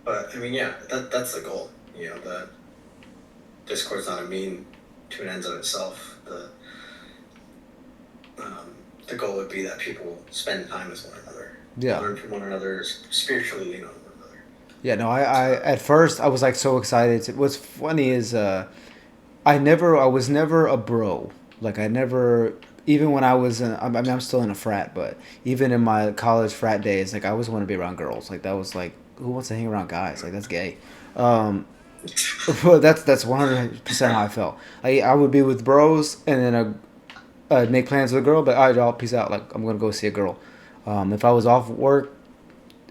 But I mean, yeah, that's the goal. The Discord's not a mean to an end of itself. The goal would be that people spend time with one another, learn from one another, spiritually lean on one another. Yeah, no, I at first I was like so excited. What's funny is I was never a bro. Like I never, even when I was I mean, I'm still in a frat, but even in my college frat days, like I always want to be around girls. Like that was like, who wants to hang around guys? Like that's gay. But that's 100% how I felt. I would be with bros, and then I'd make plans with a girl, but all right, y'all, peace out. Like I'm gonna go see a girl. If I was off work,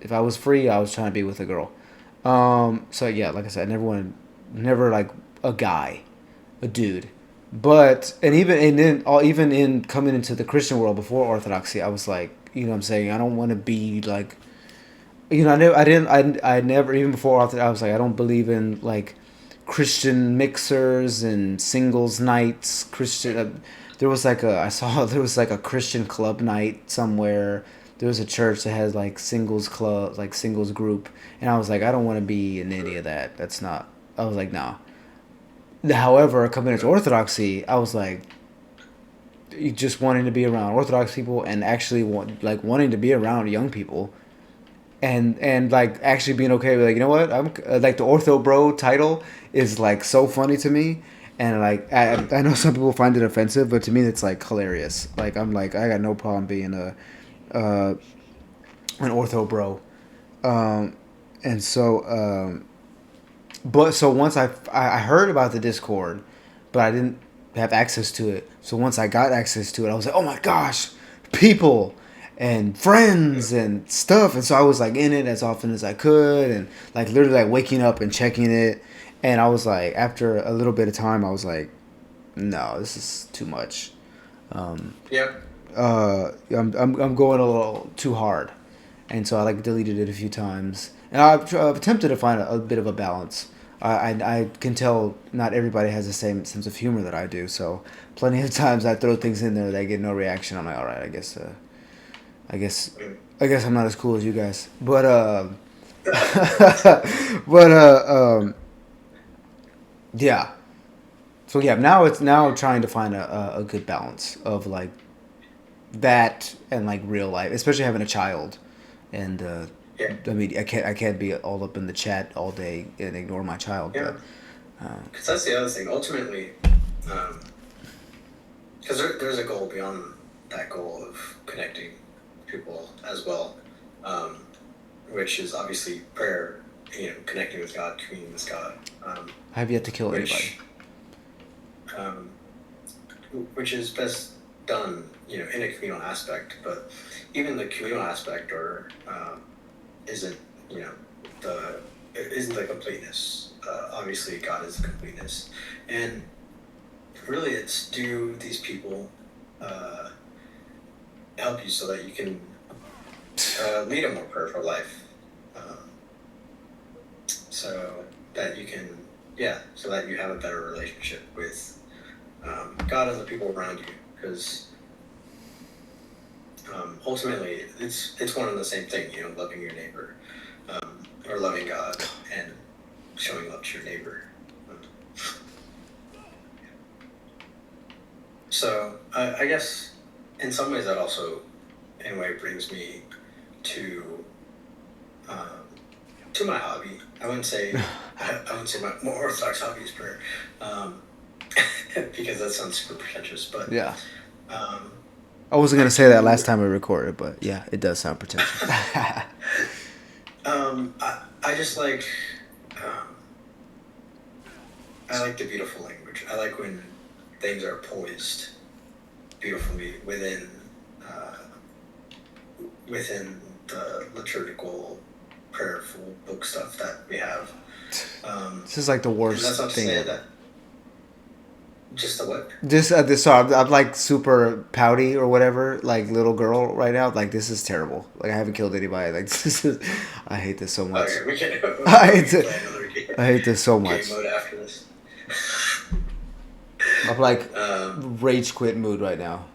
if I was free, I was trying to be with a girl. So yeah, like I said, I never like a guy, a dude. But even in coming into the Christian world before Orthodoxy, I was like, you know what I'm saying, I don't want to be like, I never, even before Orthodoxy, I was like, I don't believe in like Christian mixers and singles nights. There was like there was like a Christian club night somewhere. There was a church that had like singles club, like singles group, and I was like, I don't want to be in any of that. That's not. I was like, no. However, coming into Orthodoxy, I was like, just wanting to be around Orthodox people and actually wanting to be around young people, and like actually being okay with like, you know what, I'm like the Orthobro title is like so funny to me, and like I know some people find it offensive, but to me it's like hilarious. Like I'm like, I got no problem being an Orthobro, and so. But so once I heard about the Discord, but I didn't have access to it. So once I got access to it, I was like, oh my gosh, people and friends and stuff. And so I was like in it as often as I could, and like literally like waking up and checking it. And I was like, after a little bit of time, I was like, no, this is too much. I'm going a little too hard, and so I like deleted it a few times. And I've attempted to find a bit of a balance. I can tell not everybody has the same sense of humor that I do, so plenty of times I throw things in there that get no reaction. I'm like, all right, I guess I'm not as cool as you guys, but yeah. So yeah, now I'm trying to find a good balance of like that and like real life, especially having a child, and I mean, I can't be all up in the chat all day and ignore my child. Yeah. Because that's the other thing. Ultimately, because there's a goal beyond that goal of connecting people as well, which is obviously prayer. Connecting with God, communing with God. I have yet to kill anybody. Which is best done, in a communal aspect. But even the communal aspect, isn't the completeness. Obviously, God is the completeness, and really, it's do these people help you so that you can lead a more prayerful life, so that you can, so that you have a better relationship with God and the people around you, because ultimately it's one and the same thing, loving your neighbor, or loving God and showing love to your neighbor. So I guess in some ways that also in a way brings me to my hobby. I wouldn't say my more orthodox hobby is prayer, because that sounds super pretentious, but yeah. I wasn't gonna say that last time we recorded, but yeah, it does sound pretentious. I just like I like the beautiful language. I like when things are poised beautifully within the liturgical, prayerful book stuff that we have. This is like the worst that's not thing. To say that just the what? This sorry, I'm like super pouty or whatever, like little girl right now. Like this is terrible. Like I haven't killed anybody. Like this is, I hate this so much. Okay, we can I hate this so much. Game mode after this. I'm like rage quit mood right now.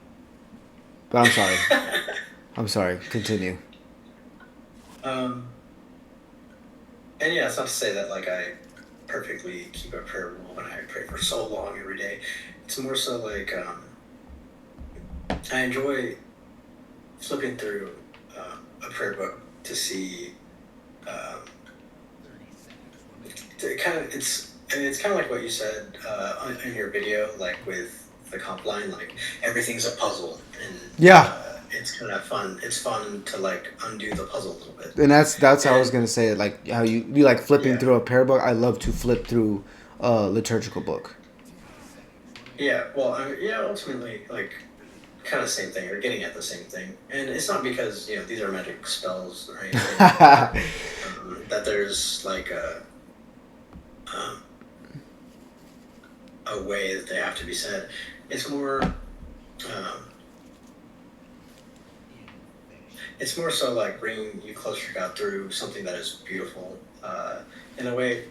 But I'm sorry. I'm sorry. Continue. And yeah, it's not to say that like I perfectly keep a prayer rule and I pray for so long every day. It's more so like I enjoy flipping through a prayer book to see. It's kind of like what you said in your video, like with the comp line, like everything's a puzzle, and Yeah. it's kind of fun. It's fun to like undo the puzzle a little bit. And that's how I was gonna say it. Like how you like flipping Yeah. through a prayer book. I love to flip through a liturgical book. Yeah, well, ultimately, like, kind of same thing, or getting at the same thing. And it's not because, these are magic spells or anything, that there's, like, um, a way that they have to be said. It's more, it's more so, like, bringing you closer to God through something that is beautiful, in a way,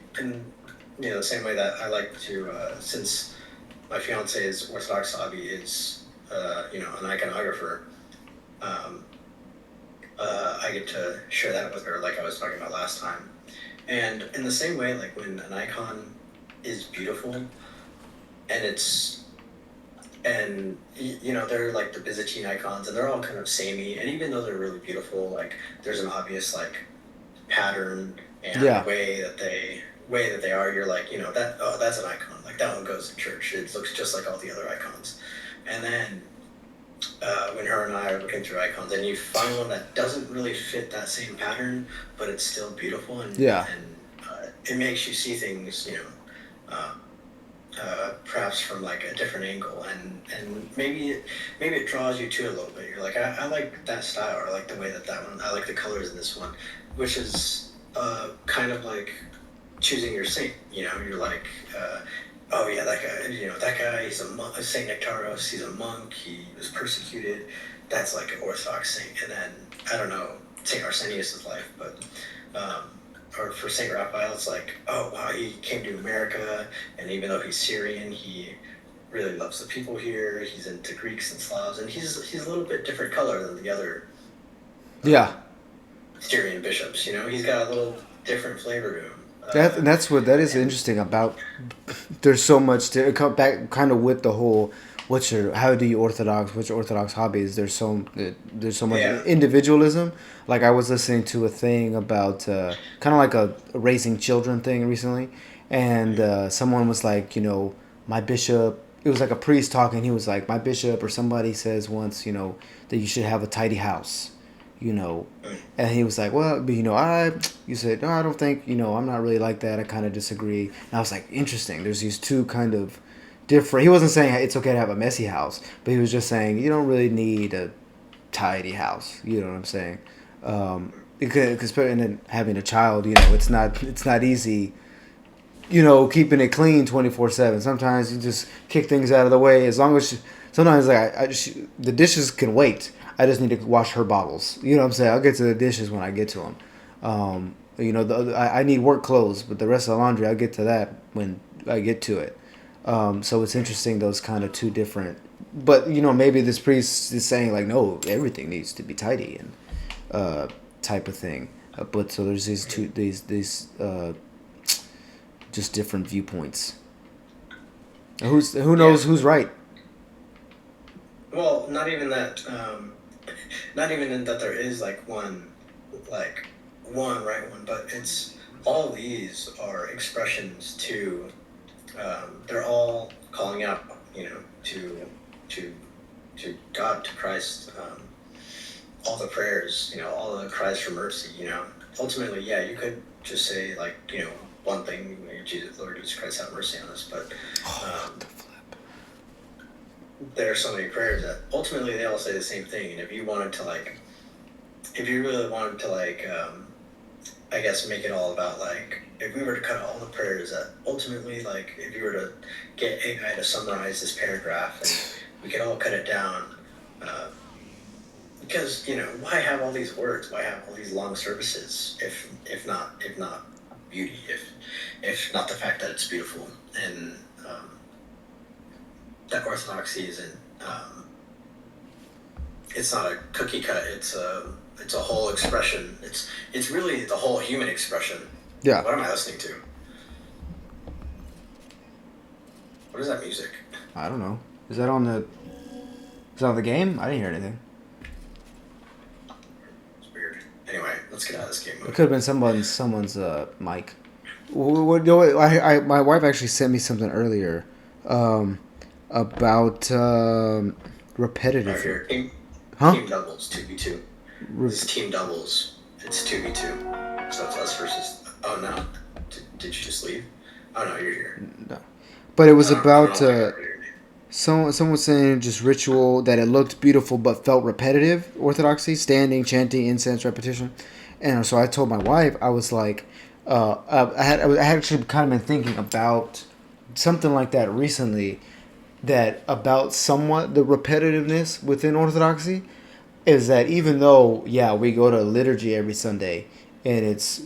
the same way that I like to, since my fiance's Orthodox hobby is, an iconographer. I get to share that with her, like I was talking about last time. And in the same way, like when an icon is beautiful, they're like the Byzantine icons, and they're all kind of samey. And even though they're really beautiful, like there's an obvious like pattern and way that they are. You're like, that's an icon. Like that one goes to church. It looks just like all the other icons. And then when her and I are looking through icons, and you find one that doesn't really fit that same pattern, but it's still beautiful, and it makes you see things, perhaps from like a different angle, and maybe it draws you to it a little bit. You're like, I like that style, or I like the way that one. I like the colors in this one, which is kind of like choosing your saint. You're like, oh yeah, that guy, he's a monk, Saint Nectaros, he's a monk, he was persecuted. That's like an Orthodox saint. And then, I don't know, Saint Arsenius' life, but, or for Saint Raphael, it's like, oh wow, he came to America, and even though he's Syrian, he really loves the people here, he's into Greeks and Slavs, and he's a little bit different color than the other Syrian bishops, he's got a little different flavor to him. That is interesting about. There's so much to come back, kind of with the whole. What's your Orthodox hobbies? There's so much individualism. Like I was listening to a thing about kind of like a raising children thing recently, and someone was like, my bishop. It was like a priest talking. He was like, my bishop or somebody says once, that you should have a tidy house. And he was like, well, but you said, no, I don't think, I'm not really like that. I kind of disagree. And I was like, interesting. There's these two kind of different, he wasn't saying it's okay to have a messy house, but he was just saying, you don't really need a tidy house. You know what I'm saying? Because and then having a child, it's not easy, keeping it clean 24/7. Sometimes you just kick things out of the way. As long as sometimes like the dishes can wait. I just need to wash her bottles. You know what I'm saying? I'll get to the dishes when I get to them. I need work clothes, but the rest of the laundry, I'll get to that when I get to it. So it's interesting, those kind of two different. But, maybe this priest is saying, like, no, everything needs to be tidy and type of thing. But so there's these just different viewpoints. Who knows who's right? Well, not even that. Not even in that there is one right one, but it's all these are expressions to. They're all calling out, to God, to Christ. All the prayers, all the cries for mercy. Ultimately, you could just say one thing, Lord Jesus Christ, have mercy on us, but. There are so many prayers that ultimately they all say the same thing. And if you wanted to if you really wanted to I guess make it all about if we were to cut all the prayers that ultimately if you were to get a guy to summarize this paragraph and we could all cut it down, because why have all these words? Why have all these long services if not beauty? If not the fact that it's beautiful and that Orthodoxy isn't. It's not a cookie cut. It's a whole expression. It's really the whole human expression. Yeah. What am I listening to? What is that music? I don't know. Is that on the game? I didn't hear anything. It's weird. Anyway, let's get out of this game. It could have been someone's mic. My wife actually sent me something earlier about repetitive. Right here. Team doubles 2v2. This is team doubles. It's 2v2. So it's us versus. Oh no! Did you just leave? Oh no, you're here. No, but it was about someone was saying just ritual that it looked beautiful but felt repetitive. Orthodoxy, standing, chanting, incense, repetition, and so I told my wife, I was like, I had actually kind of been thinking about something like that recently. That about somewhat the repetitiveness within Orthodoxy is that even though we go to liturgy every Sunday and it's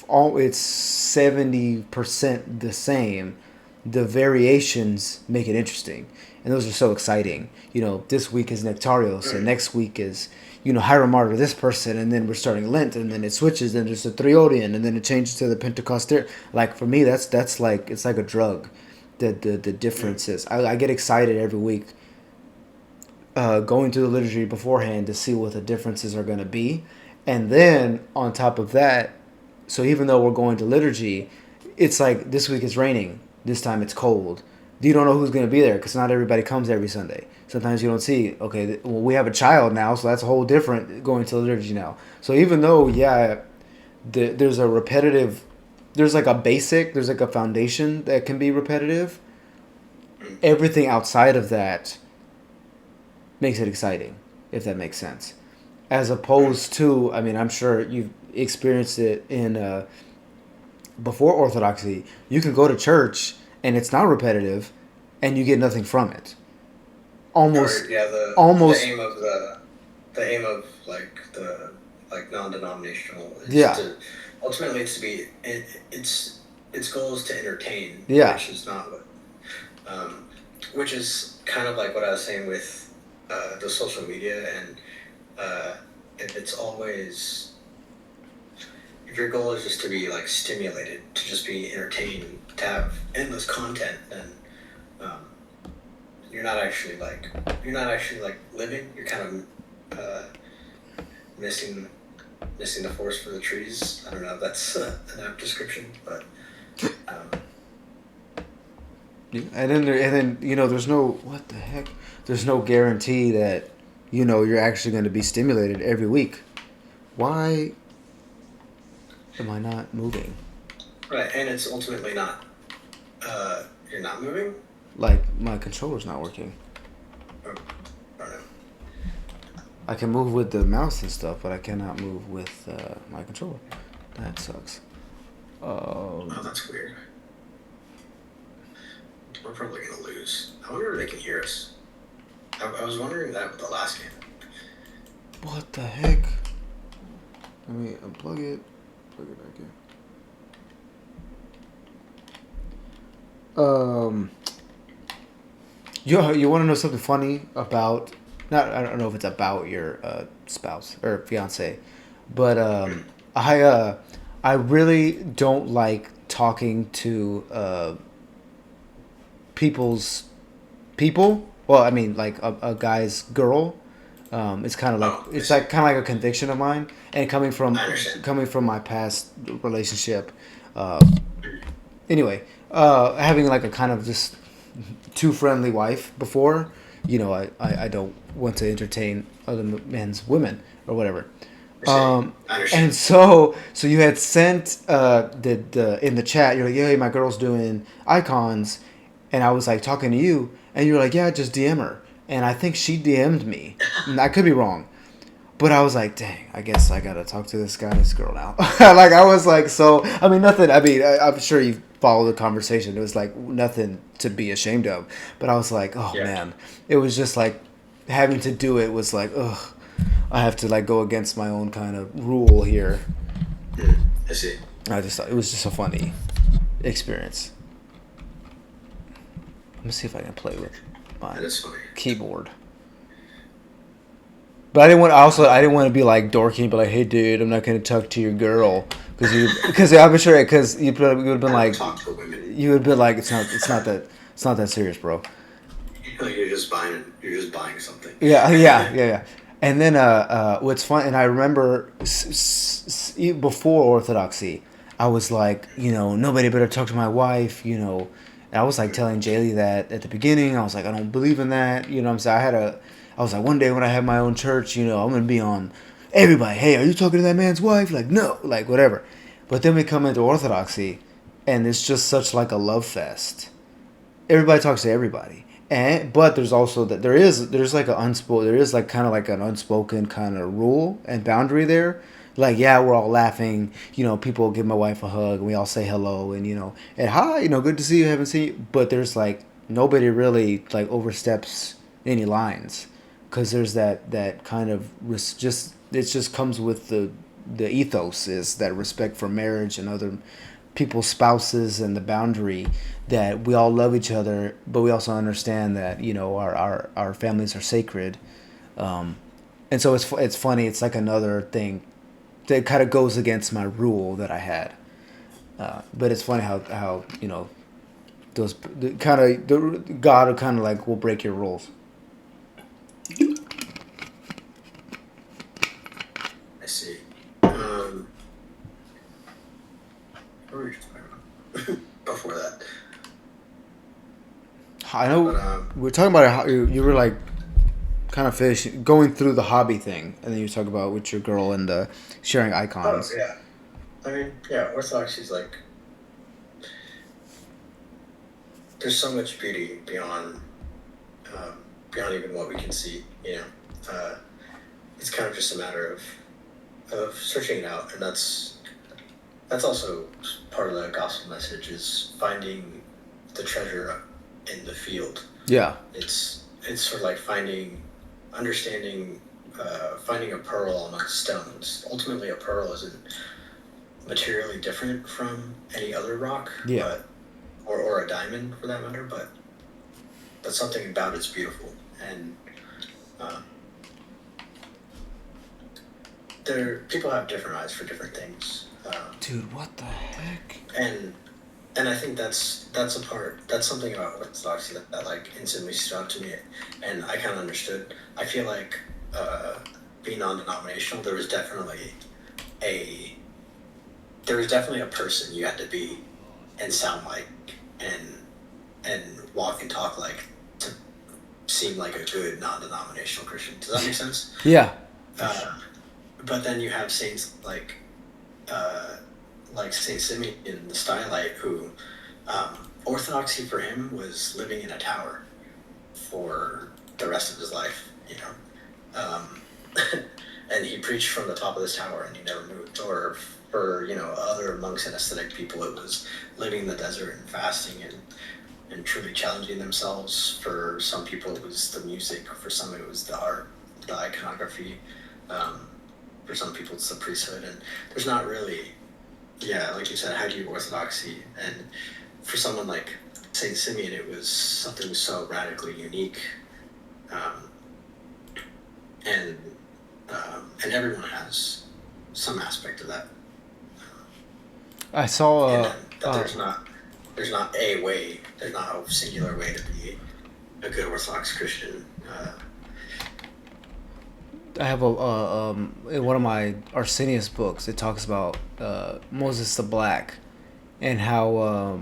70% the same, the variations make it interesting, and those are so exciting. This week is Nectarios, and next week is Hieromartyr this person, and then we're starting Lent, and then it switches, and there's a Triodian, and then it changes to the Pentecostal. Like for me, that's like it's like a drug. The differences. I get excited every week going through the liturgy beforehand to see what the differences are going to be. And then on top of that, so even though we're going to liturgy, it's like this week it's raining, this time it's cold. You don't know who's going to be there because not everybody comes every Sunday. Sometimes you don't see, okay, well, we have a child now, so that's a whole different going to liturgy now. So even though, there's a repetitive... There's like a basic, there's like a foundation that can be repetitive. Everything outside of that makes it exciting, if that makes sense. As opposed to, I'm sure you've experienced it in before Orthodoxy. You can go to church and it's not repetitive, and you get nothing from it. Almost. The aim of the non-denominational is to. Ultimately, it's to be. Its goal is to entertain. Yeah. Which is not what. Which is kind of like what I was saying with the social media, and if it's always. If your goal is just to be stimulated, to just be entertained, to have endless content, then you're not actually living. You're kind of missing the forest for the trees. I don't know if that's an apt description, but. And then there's no what the heck. There's no guarantee that you're actually going to be stimulated every week. Why am I not moving? Right, and it's ultimately not. You're not moving. Like my controller's not working. I don't know. I can move with the mouse and stuff, but I cannot move with my controller. That sucks. Oh, that's weird. We're probably going to lose. I wonder if they can hear us. I was wondering that with the last game. What the heck? Let me unplug it. Plug it back in. You want to know something funny about... I don't know if it's about your spouse or fiance, but I really don't like talking to people. Well, like a guy's girl. It's kind of like kind of like a conviction of mine, and coming from my past relationship. Anyway, having like a kind of just too friendly wife before. I don't want to entertain other men's women or whatever. And so you had sent in the chat, you're like, yeah, my girl's doing icons, and I was like talking to you, and you were like, yeah, just DM her, and I think she DM'd me. And I could be wrong, but I was like, dang, I guess I gotta talk to this girl now. I was like, nothing. I'm sure you follow the conversation. It was like nothing to be ashamed of, but I was like, man, it was just like having to do it was like, ugh, I have to go against my own kind of rule here. I see. I just thought it was just a funny experience. Let me see if I can play with my That is funny. keyboard. But I didn't want to be like dorky and be like, hey dude, I'm not gonna talk to your girl because I'm sure because you would have been like, Talk to women. you would have been like, it's not that serious, bro. You're just buying something. Yeah. And then what's fun, and I remember before Orthodoxy, I was like, nobody better talk to my wife, And I was like telling Jaylee that at the beginning. I was like, I don't believe in that. You know what I'm saying? I was like, one day when I have my own church, I'm going to be on everybody. Hey, are you talking to that man's wife? Like, no, like whatever. But then we come into Orthodoxy and it's just such like a love fest. Everybody talks to everybody. But there's also that there's like kind of like an unspoken kind of rule and boundary there. Like, yeah, we're all laughing, people give my wife a hug and we all say hello and and hi, good to see you, haven't seen you. But there's like nobody really like oversteps any lines because there's that kind of it just comes with the ethos is that respect for marriage and other people's spouses and the boundary that we all love each other, but we also understand that our families are sacred, and so it's funny. It's like another thing that kind of goes against my rule that I had, but it's funny how those God kind of like will break your rules. I see. What were you talking about before that? I know we were talking about how you were like kind of going through the hobby thing, and then you talk about with your girl and the sharing icons. Oh yeah. I mean, yeah, Orthodoxy is like there's so much beauty beyond even what we can see. It's kind of just a matter of searching it out, and that's also part of the gospel message is finding the treasure in the field. Yeah, it's sort of like understanding, finding a pearl amongst stones. Ultimately, a pearl isn't materially different from any other rock, yeah, or a diamond for that matter, but something about it's beautiful, and people have different eyes for different things. Dude, what the heck? And I think that's something about Orthodoxy that like instantly stood out to me, and I kind of understood. I feel like being non-denominational, there was definitely a person you had to be and sound like and walk and talk like to seem like a good non-denominational Christian. Does that make sense? Yeah. But then you have saints like Saint Simeon, the Stylite, who Orthodoxy for him was living in a tower for the rest of his life, and he preached from the top of this tower and he never moved. Or for other monks and ascetic people, it was living in the desert and fasting and truly challenging themselves. For some people, it was the music. For some, it was the art, the iconography. For some people, it's the priesthood. And there's not really, like you said, how do you Orthodoxy? And for someone like Saint Simeon, it was something so radically unique. And everyone has some aspect of that. I saw and there's not a way. There's not a singular way to be a good Orthodox Christian. I have in one of my Arsenius books, it talks about Moses the Black and how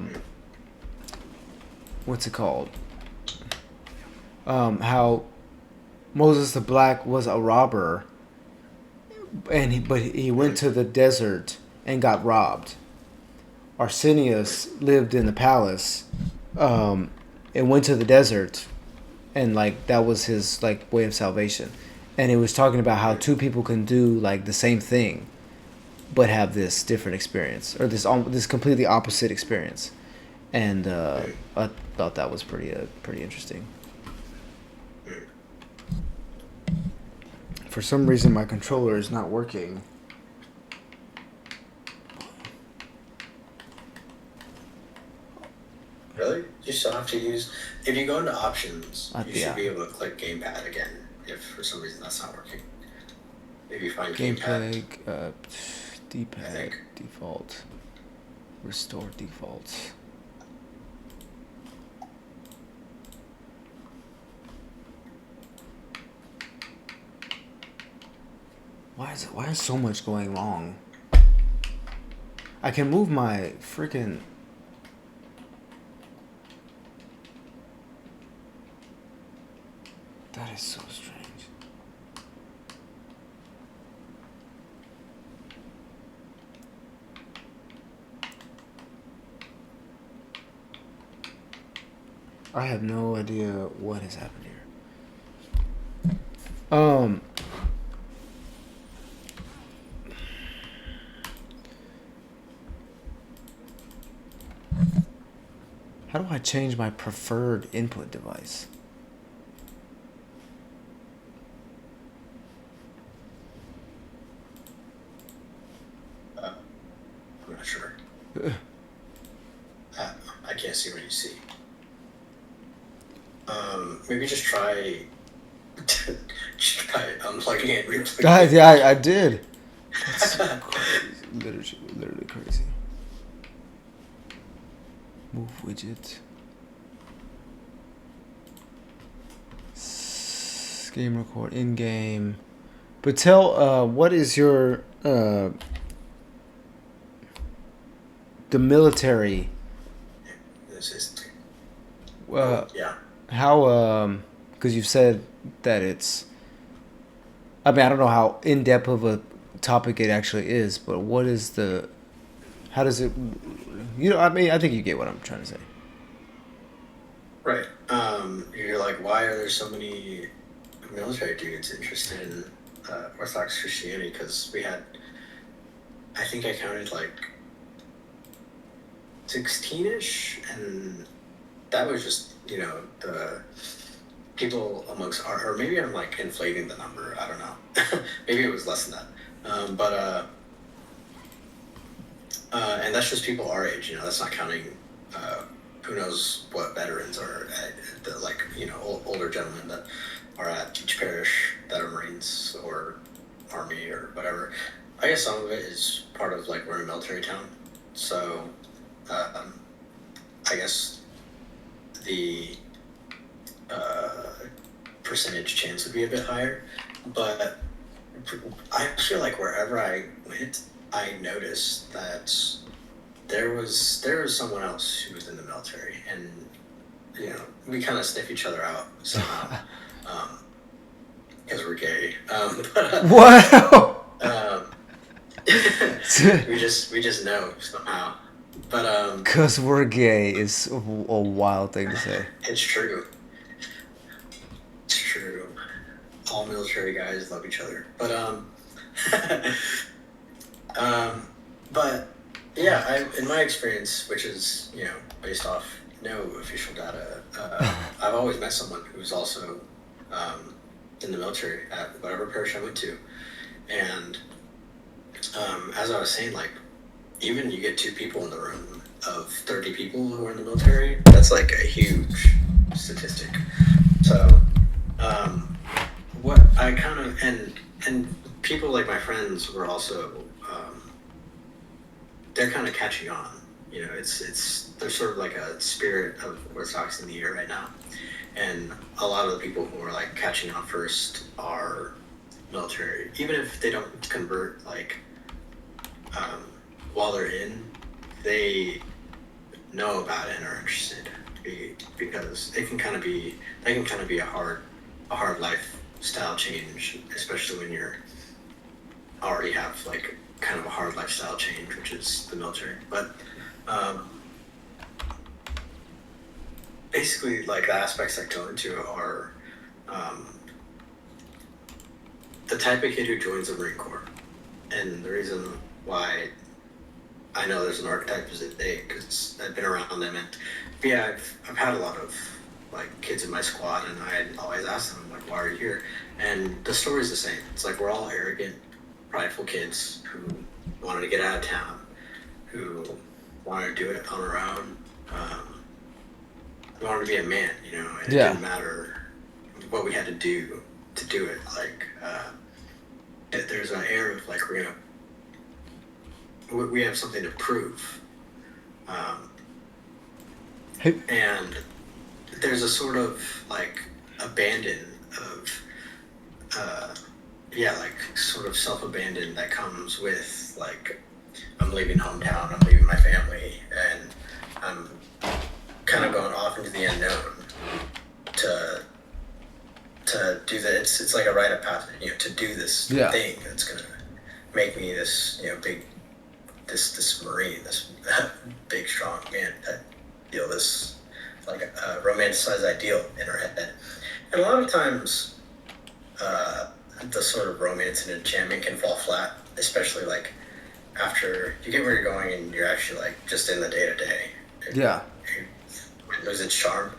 what's it called? How Moses the Black was a robber, but he went to the desert and got robbed. Arsenius lived in the palace, and went to the desert, and like that was his like way of salvation. And it was talking about how two people can do like the same thing, but have this different experience or this completely opposite experience. And I thought that was pretty interesting. For some reason, my controller is not working. Really? You still have to use. If you go into options, you Yeah. should be able to click gamepad again. If for some reason that's not working. If you find Gameplay, gamepad, D-pad, default, restore defaults. Why is so much going wrong? I can move my freaking. That is so strange. I have no idea what has happened here. How do I change my preferred input device? I'm not sure. I can't see what you see. Maybe just try unplugging it and replugging Guys, it. yeah, I did. That's so crazy. Literally crazy. Move widget. Game record in game. But tell what is your the military? This is. Yeah. How because you've said that it's. I mean, I don't know how in depth of a topic it actually is, but what is the? How does it? I mean, I think you get what I'm trying to say. Right. You're like, why are there so many military dudes interested in Orthodox Christianity? Because we had, I think I counted like 16-ish, and that was just, the people amongst or maybe I'm like inflating the number. I don't know. Maybe it was less than that. And that's just people our age. That's not counting. Who knows what veterans are older gentlemen that are at each parish that are Marines or Army or whatever. I guess some of it is part of like we're a military town, so I guess the percentage chance would be a bit higher, but I feel like wherever I went, I noticed that there was someone else who was in the military, and we kind of sniff each other out somehow because we're gay. Wow. we just know somehow, but because we're gay is a wild thing to say. It's true. It's true. All military guys love each other, but but yeah, in my experience, which is based off no official data, I've always met someone who's also in the military at whatever parish I went to, and as I was saying, like even you get 2 people in the room of 30 people who are in the military, that's like a huge statistic. So what I kind of and people like my friends were also they're kind of catching on. It's there's sort of like a spirit of Orthodoxy in the air right now, and a lot of the people who are like catching on first are military, even if they don't convert like while they're in, they know about it and are interested because it can kind of be a hard lifestyle change, especially when you're already have like kind of a hard lifestyle change, which is the military. But basically, like the aspects I go into are the type of kid who joins the Marine Corps, and the reason why I know there's an archetype is that because I've been around them, and yeah, I've had a lot of like kids in my squad, and I always ask them like, why are you here? And the story's the same. It's like we're all arrogant, prideful kids who wanted to get out of town, who wanted to do it on our own, we wanted to be a man, and it Yeah. didn't matter what we had to do it. Like, there's an air of like we have something to prove, Hey. and there's a sort of like abandon of, like sort of self-abandon that comes with like, I'm leaving hometown, I'm leaving my family, and I'm kind of going off into the unknown to do that. It's like a rite of passage, to do this thing that's gonna make me this, big, this Marine, this big strong man. That this like a romanticized ideal in our head, and a lot of times, the sort of romance and enchantment can fall flat, especially like after you get where you're going and you're actually like just in the day to day. Yeah. It loses its charm,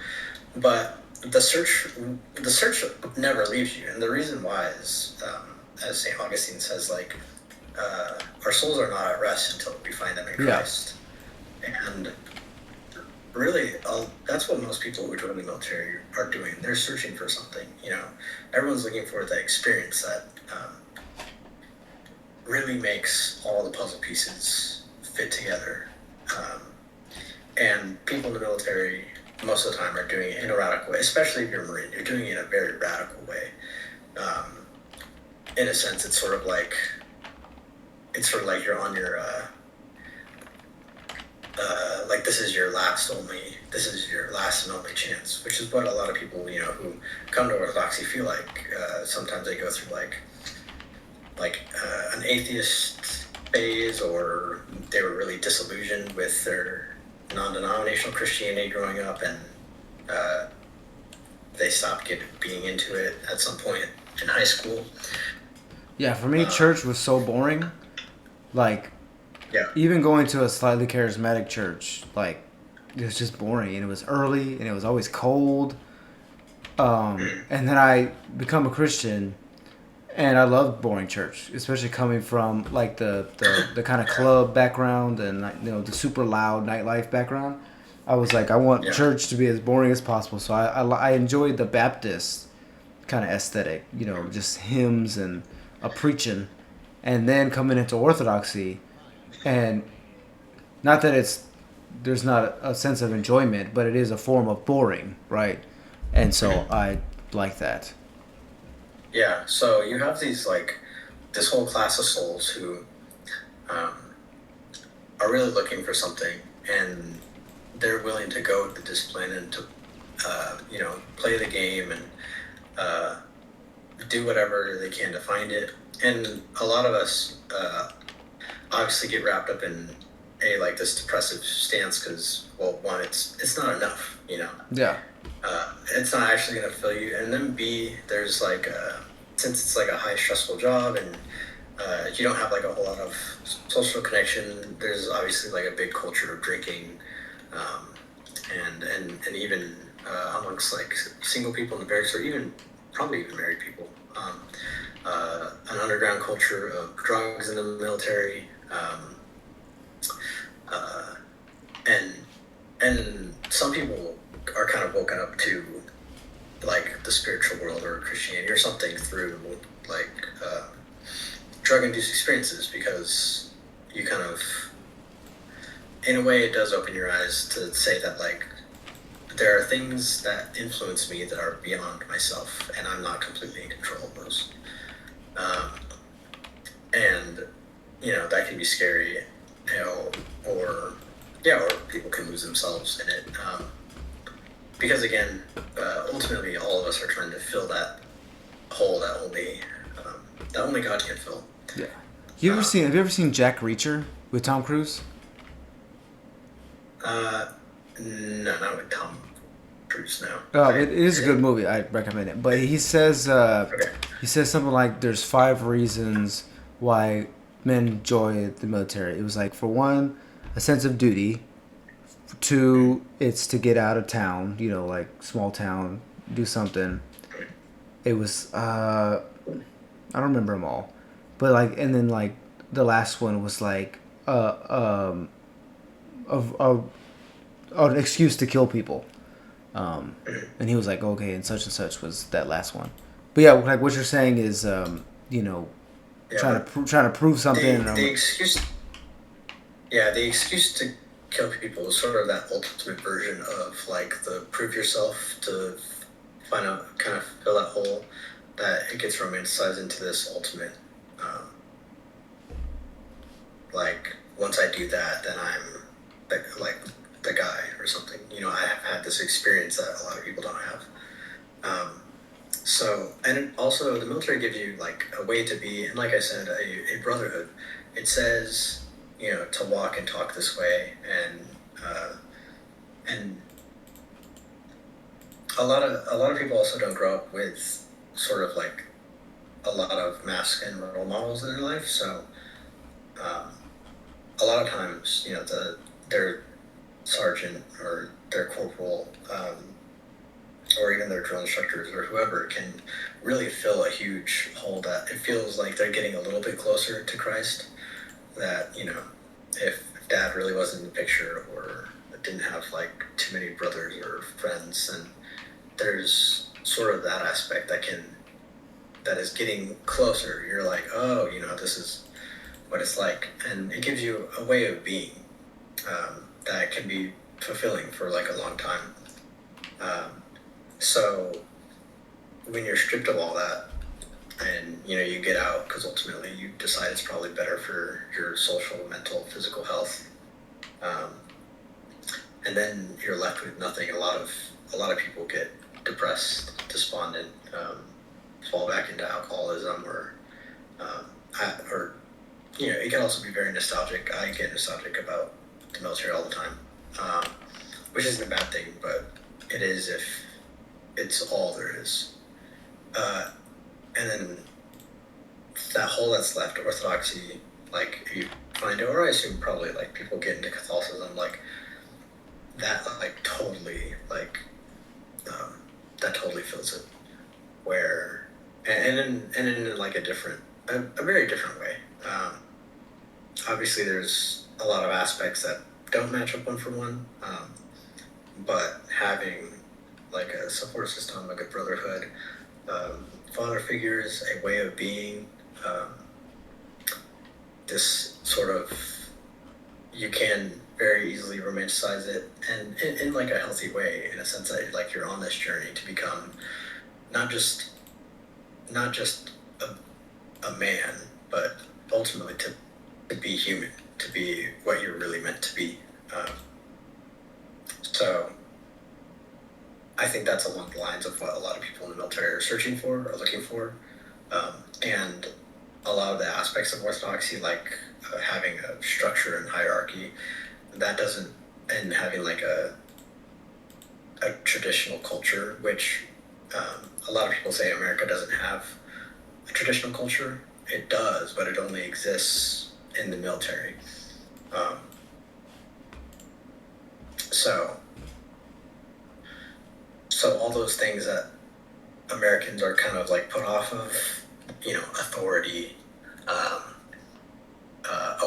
but the search never leaves you, and the reason why is, as St. Augustine says, like, our souls are not at rest until we find them in Christ, and really, that's what most people who join the military are doing. They're searching for something. Everyone's looking for that experience that really makes all the puzzle pieces fit together. And people in the military, most of the time, are doing it in a radical way. Especially if you're a Marine, you're doing it in a very radical way. In a sense, it's sort of like you're on your like this is your last and only chance, which is what a lot of people who come to Orthodoxy feel like. Sometimes they go through like an atheist phase, or they were really disillusioned with their non-denominational Christianity growing up, and they stopped being into it at some point in high school. Yeah, for me, church was so boring. Like, even going to a slightly charismatic church, like, it was just boring, and it was early, and it was always cold. And then I become a Christian, and I loved boring church, especially coming from like the kind of club background and the super loud nightlife background. I was like, I want church to be as boring as possible. So I enjoyed the Baptist kind of aesthetic, just hymns and a preaching, and then coming into Orthodoxy, and not that there's not a sense of enjoyment, but it is a form of boring, right? And so I like that. Yeah, so you have this whole class of souls who are really looking for something, and they're willing to go with the discipline and to play the game and do whatever they can to find it. And a lot of us obviously get wrapped up in this depressive stance because, well, one, it's not enough, Yeah. It's not actually going to fill you, and then B, there's since it's like a high stressful job, and you don't have like a whole lot of social connection. There's obviously like a big culture of drinking, and even amongst like single people in the barracks, or probably even married people, an underground culture of drugs in the military, and some people are kind of woken up to like the spiritual world or Christianity or something through drug-induced experiences, because you kind of, in a way, it does open your eyes to say that there are things that influence me that are beyond myself, and I'm not completely in control of those. And that can be scary, or people can lose themselves in it. Because again, ultimately, all of us are trying to fill that hole that only God can fill. Yeah. Have you ever seen Jack Reacher with Tom Cruise? No, not with Tom Cruise. No. Oh, it is a good movie. I recommend it. But he says he says something like, "There's 5 reasons why men join the military." It was like, for one, a sense of duty. 2, it's to get out of town, like small town, do something. It was I don't remember them all, but and then the last one was an excuse to kill people. And he was like, okay, and such was that last one. But yeah, like what you're saying is, Yeah, trying to prove something. the excuse, yeah, the excuse to kill people is sort of that ultimate version of like the prove yourself to find out, kind of fill that hole, that it gets romanticized into this ultimate, like once I do that, then I'm the guy or something. I have had this experience that a lot of people don't have. And also the military gives you like a way to be, and like I said, a brotherhood. It says, to walk and talk this way, and a lot of people also don't grow up with sort of like a lot of masculine role models in their life. So a lot of times, their sergeant or their corporal, or even their drill instructors or whoever can really fill a huge hole that it feels like they're getting a little bit closer to Christ. That, if dad really wasn't in the picture or didn't have like too many brothers or friends, and there's sort of that aspect that is getting closer. You're like, oh, this is what it's like. And it gives you a way of being, that can be fulfilling for like a long time. So when you're stripped of all that, and you get out because ultimately you decide it's probably better for your social, mental, physical health, and then you're left with nothing. A lot of people get depressed, despondent, fall back into alcoholism, or it can also be very nostalgic. I get nostalgic about the military all the time, which isn't a bad thing, but it is if it's all there is. And then that hole that's left, Orthodoxy, like you find it, or I assume probably like people get into Catholicism, like that, like totally, like that totally fills it. Where and in like a very different way. Obviously, there's a lot of aspects that don't match up one for one, but having like a support system, like a brotherhood, father figures, a way of being, this sort of, you can very easily romanticize it, and in like a healthy way, in a sense that like you're on this journey to become not just a man, but ultimately to be human, to be what you're really meant to be. So I think that's along the lines of what a lot of people in the military are searching for or looking for. And a lot of the aspects of Orthodoxy, like having a structure and hierarchy, that doesn't, and having like a traditional culture, which a lot of people say America doesn't have a traditional culture. It does, but it only exists in the military. So all those things that Americans are kind of like put off of, authority, a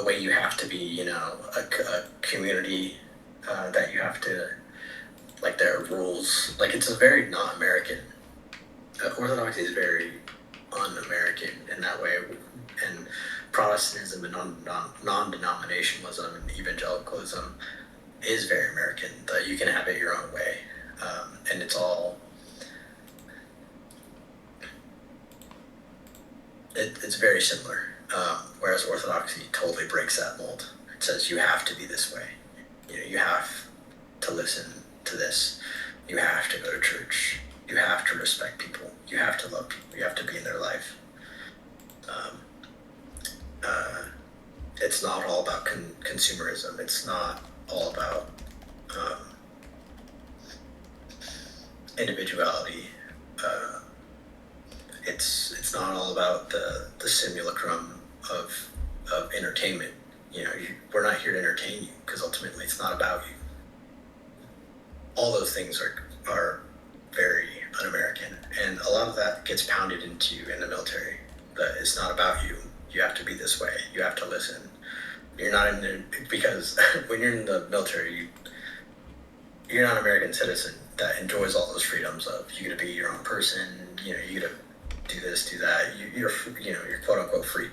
way you have to be, a community, that you have to, like there are rules, like it's a very non-American. Orthodoxy is very un-American in that way, and Protestantism and non-denominationalism and evangelicalism is very American. That you can have it your own way, and it's all. It's very similar, whereas Orthodoxy totally breaks that mold. It says you have to be this way. You have to listen to this. You have to go to church. You have to respect people. You have to love people. You have to be in their life. It's not all about consumerism. It's not all about individuality. It's not all about the simulacrum of entertainment. We're not here to entertain you, because ultimately it's not about you. All those things are very un-American, and a lot of that gets pounded into you in the military. That it's not about you. You have to be this way. You have to listen. You're not in there because when you're in the military, you're not an American citizen. that enjoys all those freedoms of you get to be your own person. You get to do this, do that. You're quote unquote free.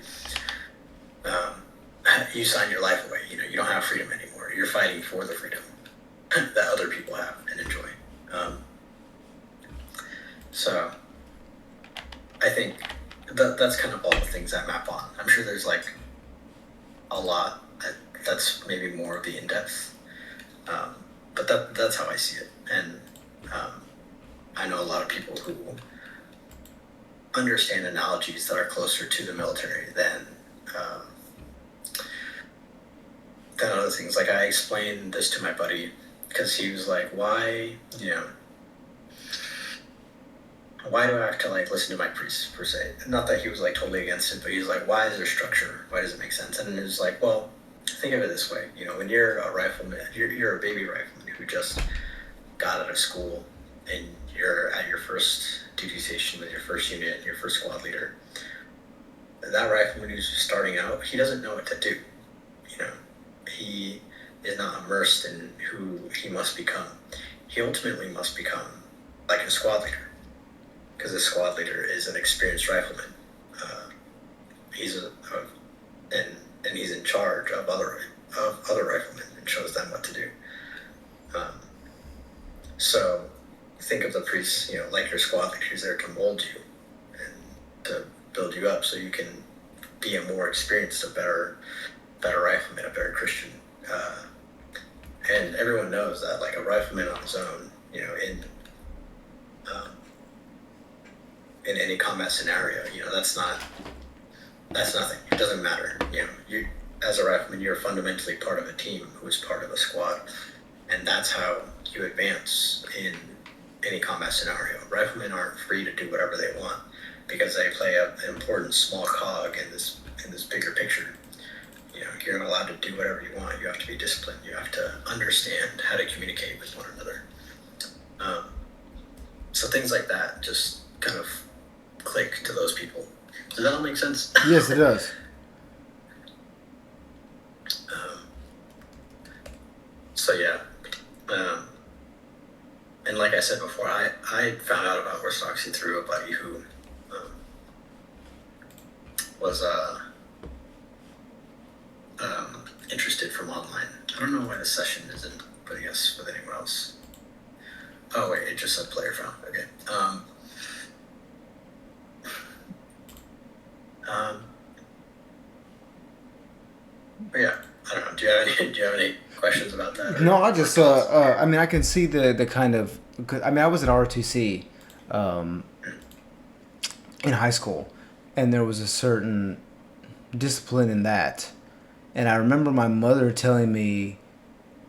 You sign your life away. You don't have freedom anymore. You're fighting for the freedom that other people have and enjoy. So I think that's kind of all the things that map on. I'm sure there's like a lot that's maybe more of the in-depth, but that's how I see it. And I know a lot of people who understand analogies that are closer to the military than other things. Like I explained this to my buddy because he was like, why do I have to like listen to my priest per se? Not that he was like totally against it, but he was like, why is there structure? Why does it make sense? And it was like, well, think of it this way. When you're a rifleman, you're a baby rifleman who just got out of school and you're at your first duty station with your first unit and your first squad leader. That rifleman who's starting out, he doesn't know what to do. He is not immersed in who he must become. He ultimately must become like a squad leader, because a squad leader is an experienced rifleman. He's and he's in charge of other riflemen and shows them what to do. So think of the priests, like your squad leader, who's there to mold you and to build you up so you can be a more experienced, a better rifleman, a better Christian. And everyone knows that, like, a rifleman on his own, in any combat scenario, that's nothing. It doesn't matter. You as a rifleman, you're fundamentally part of a team who is part of a squad, and that's how you advance in any combat scenario. Riflemen aren't free to do whatever they want because they play an important small cog in this bigger picture. You're not allowed to do whatever you want. You have to be disciplined. You have to understand how to communicate with one another. So things like that just kind of click to those people. Does that all make sense? Yes, it does. So yeah. And like I said before, I found out about Orthodoxy through a buddy who was interested from online. I don't know why the session isn't putting us with anyone else. Oh wait, it just said player found. Okay. But yeah, I don't know. Do you have any questions about that? No, I just I mean, I can see the kind of. I mean, I was at ROTC in high school, and there was a certain discipline in that. And I remember my mother telling me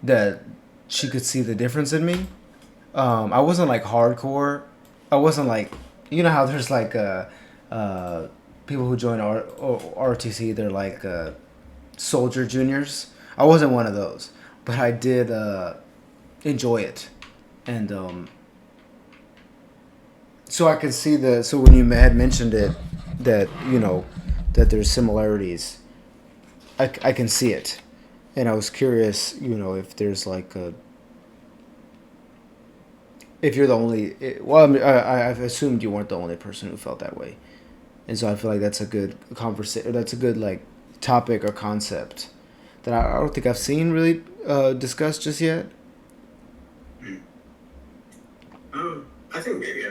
that she could see the difference in me. I wasn't like hardcore. I wasn't like, how there's like people who join ROTC, they're like soldier juniors. I wasn't one of those, but I did enjoy it. And so I could see so when you had mentioned it, that, that there's similarities, I can see it. And I was curious, if there's like if you're the only, well, I mean, I've assumed you weren't the only person who felt that way. And so I feel like that's a good conversation, that's a good like topic or concept that I don't think I've seen really discussed just yet. I think maybe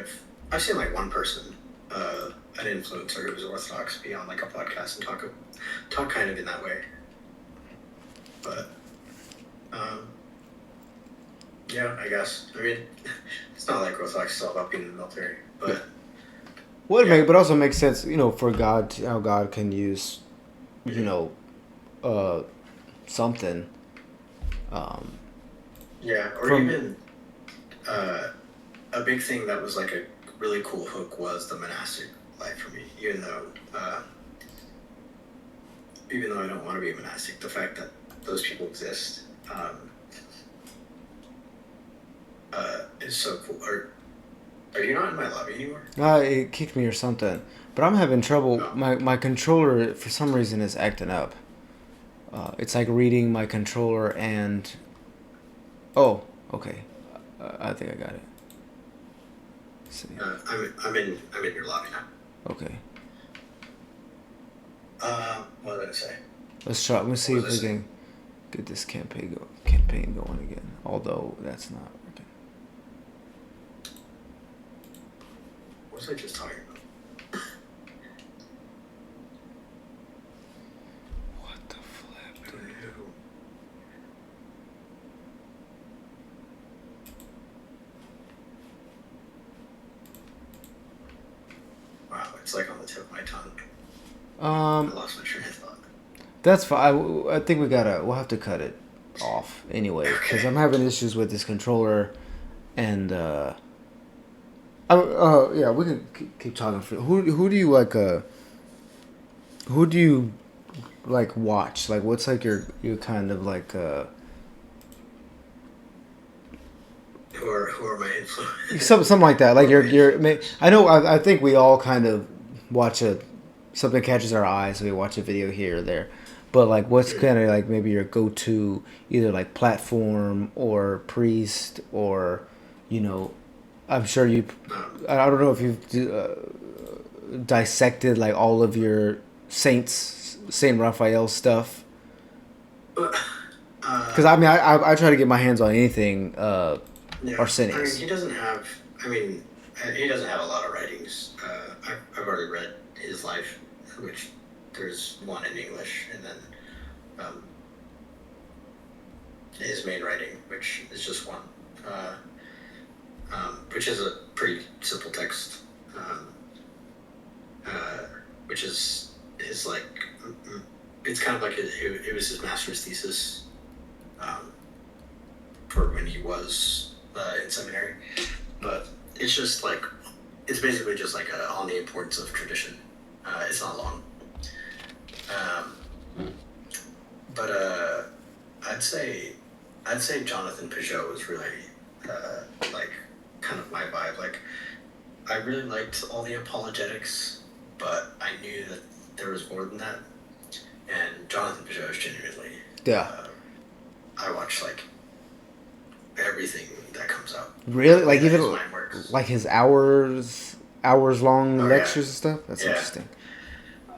I've seen like one person, an influencer who was Orthodox, be on like a podcast and talk kind of in that way. But yeah, I guess. I mean, it's not like Orthodox is all about being in the military, but well, yeah. But also makes sense, for God, how God can use, something. Yeah, or even a big thing that was like a really cool hook was the monastic life for me. Even though I don't want to be a monastic, the fact that those people exist is so cool. Are you not in my lobby anymore? It kicked me or something. But I'm having trouble. Oh. My controller, for some reason, is acting up. It's like reading my controller and... Oh, okay. I think I got it. see. I'm in your lobby now. Okay. What did I say? Let's try. Let's see if we can get this campaign going again. Although that's not working. What was I just talking about? What the flip, dude? Wow, it's like on the tip of my tongue. I lost my train of thought. That's fine. I think we'll have to cut it off anyway because I'm having issues with this controller, and yeah, we can keep talking. Who do you like? Who do you like watch? Like, what's like your kind of like Who are my influences? something like that? Like I know. I think we all kind of watch something catches our eye, so we watch a video here or there. But like, what's kind of like maybe your go-to either like platform or priest or, I'm sure you. I don't know if you've dissected like all of your Saint Raphael stuff. Because I try to get my hands on anything Arsenius. I mean, he doesn't have. He doesn't have a lot of writings. I've already read his life, which there's one in English, and then his main writing, which is just one, which is a pretty simple text, which is his like. It's kind of like it was his master's thesis for when he was in seminary, but it's just like it's basically just like on the importance of tradition. It's not long, but I'd say Jonathan Peugeot was really like kind of my vibe. Like I really liked all the apologetics, but I knew that there was more than that. And Jonathan Peugeot is genuinely. Yeah. I watch like everything that comes out. Really, like even like his hours long lectures and stuff. That's interesting.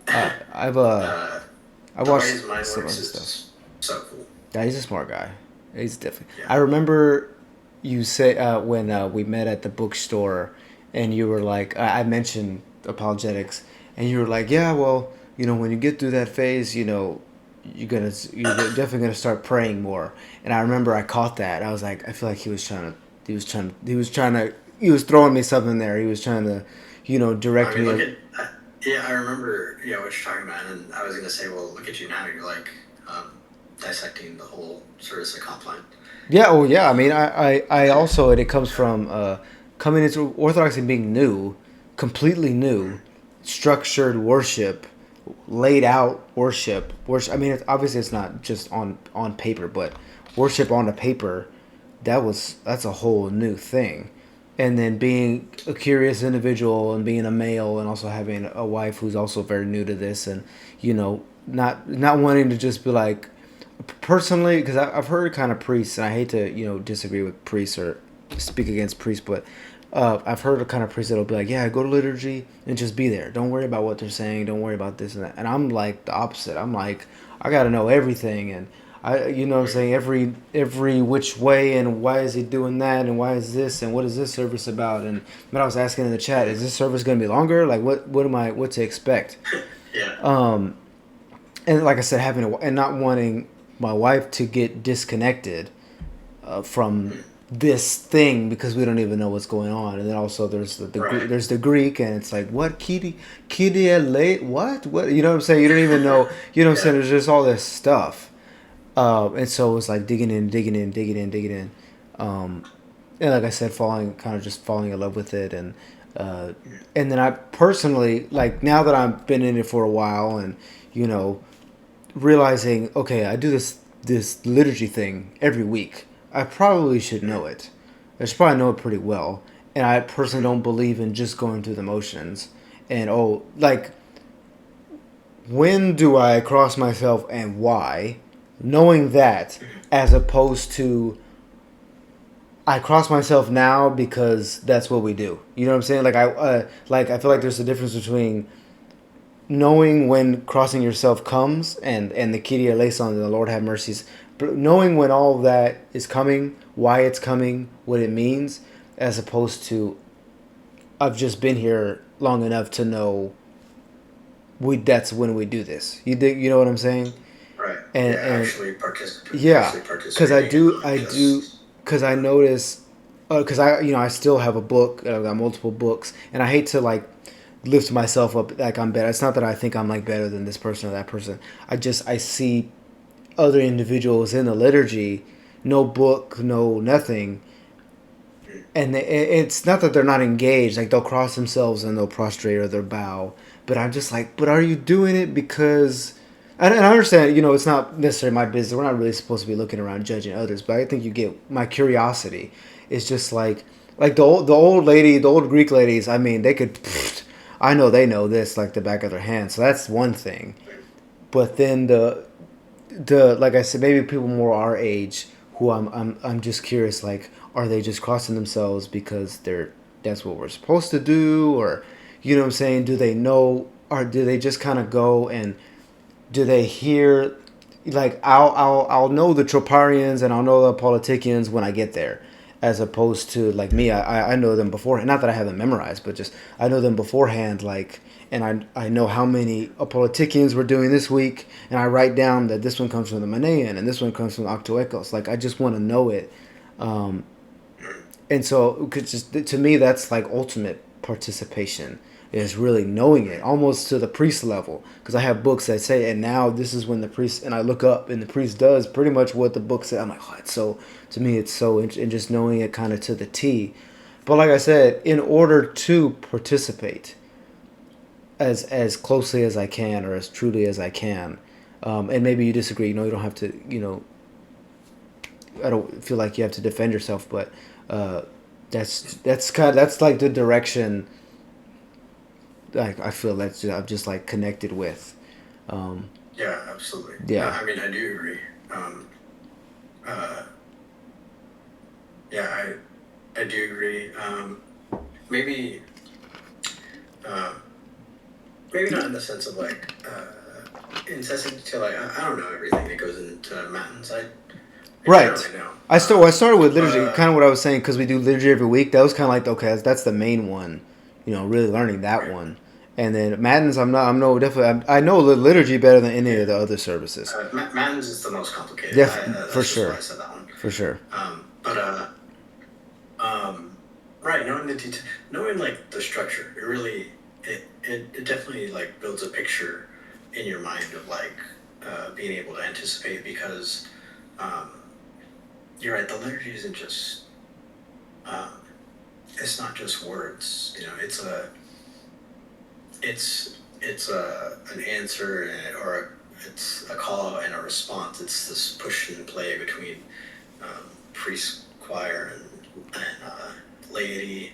I watched some other stuff. So cool. Yeah, he's a smart guy. He's different. Yeah. I remember you say when we met at the bookstore, and you were like, I mentioned apologetics, and you were like, yeah, well, when you get through that phase, you're definitely gonna start praying more. And I remember I caught that. I was like, I feel like he was throwing me something there. He was trying to, direct me. I remember, what you're talking about, and I was gonna say, well, look at you now. You're like dissecting the whole service of Compline. Yeah. Oh, yeah. I mean, I also, and it comes from coming into Orthodoxy being new, completely new, structured worship. Laid out worship. I mean, obviously it's not just on paper, but worship on the paper, that's a whole new thing. And then being a curious individual and being a male and also having a wife who's also very new to this, and not wanting to just be like, personally, because I've heard kind of priests, and I hate to disagree with priests or speak against priests, but I've heard a kind of priest that'll be like, yeah, go to liturgy and just be there. Don't worry about what they're saying. Don't worry about this and that. And I'm like the opposite. I'm like, I got to know everything. And what I'm saying, every which way, and why is he doing that? And why is this? And what is this service about? And but I was asking in the chat, is this service going to be longer? Like, what to expect? Yeah. And like I said, and not wanting my wife to get disconnected from this thing because we don't even know what's going on. And then also there's there's the Greek, and it's like, what Kyrie what you know what I'm saying, you don't even know, what I'm saying, there's just all this stuff, and so it's like digging in, and like I said, falling in love with it. And then I personally, like, now that I've been in it for a while, and realizing, okay, I do this liturgy thing every week, I probably should know it. I should probably know it pretty well. And I personally don't believe in just going through the motions. And, when do I cross myself and why? Knowing that, as opposed to I cross myself now because that's what we do. You know what I'm saying? I feel like there's a difference between knowing when crossing yourself comes and the Kyrie eleison and the Lord have mercies, but knowing when all of that is coming, why it's coming, what it means, as opposed to I've just been here long enough to know that's when we do this. You know what I'm saying? Right. And Yeah, actually participate. yeah, Actually because participating, and not just because I notice, because I still have a book, I've got multiple books, and I hate to like lift myself up like I'm better. It's not that I think I'm like better than this person or that person. I see other individuals in the liturgy, no book, no nothing, and it's not that they're not engaged. Like they'll cross themselves and they'll prostrate or they'll bow, but I'm just like, but are you doing it because? And I understand, it's not necessarily my business. We're not really supposed to be looking around judging others, but I think you get my curiosity. Is just like the old lady, the old Greek ladies. I mean, they could. I know they know this like the back of their hand. So that's one thing. But then the like I said, maybe people more our age who I'm just curious. Like, are they just crossing themselves because that's what we're supposed to do, or you know what I'm saying? Do they know, or do they just kind of go and do they hear? Like I'll know the troparians and I'll know the politicians when I get there, as opposed to like me. I know them beforehand. Not that I have them memorized, but just I know them beforehand. Like, and I know how many politicians we're doing this week, and I write down that this one comes from the Manean and this one comes from Octoecos. Like I just want to know it, and so just to me that's like ultimate participation is really knowing it almost to the priest level, because I have books that say and now this is when the priest, and I look up and the priest does pretty much what the book said. I'm like, oh, it's so, to me it's so, and just knowing it kind of to the T. But like I said, in order to participate as closely as I can or as truly as I can, and maybe you disagree, you don't have to, I don't feel like you have to defend yourself, but that's like the direction like I feel that's I'm just like connected with. yeah, absolutely. Yeah. I mean, I do agree. Uh, yeah, I do agree. Maybe uh, maybe not in the sense of like incessant to like I don't know everything that goes into matins. I Right. generally know. I started with liturgy, kind of what I was saying, because we do liturgy every week. That was kind of like okay, that's the main one, really learning that Right. one. And then Matins, I'm no definitely I know the liturgy better than any of Yeah. the other services. Matins is the most complicated. Yeah, That's for just why sure, I said that one. for sure. But right, knowing the detail, knowing like the structure, it really, it definitely like builds a picture in your mind of like being able to anticipate, because um, you're right. The liturgy isn't just, um, it's not just words. It's an answer it's a call out and a response. It's this push and play between priest, choir, and laity.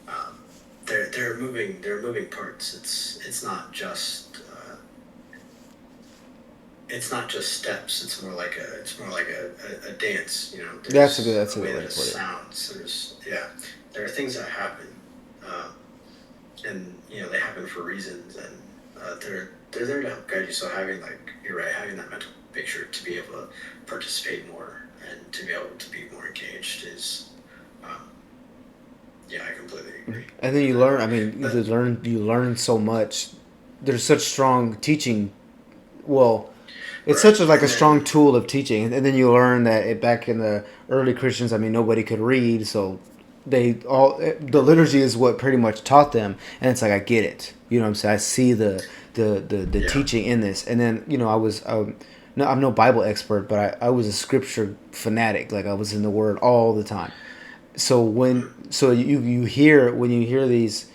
Um, they're moving parts. It's not just steps. It's more like a dance. That's a There's a good way way that to it put it. sounds. There are things that happen, and they happen for reasons, and they're there to help guide you. So you're right, having that mental picture to be able to participate more and to be able to be more engaged is, yeah, I completely agree. And then you learn. I mean, you learn so much. There's such strong teaching. Well, it's Right, such like a and strong then tool of teaching, and then you learn that back in the early Christians, I mean, nobody could read, so the liturgy is what pretty much taught them, and it's like I get it. You know what I'm saying? I see the yeah, teaching in this, and then I was no, I'm no Bible expert, but I was a scripture fanatic. Like I was in the Word all the time. So you hear when you hear these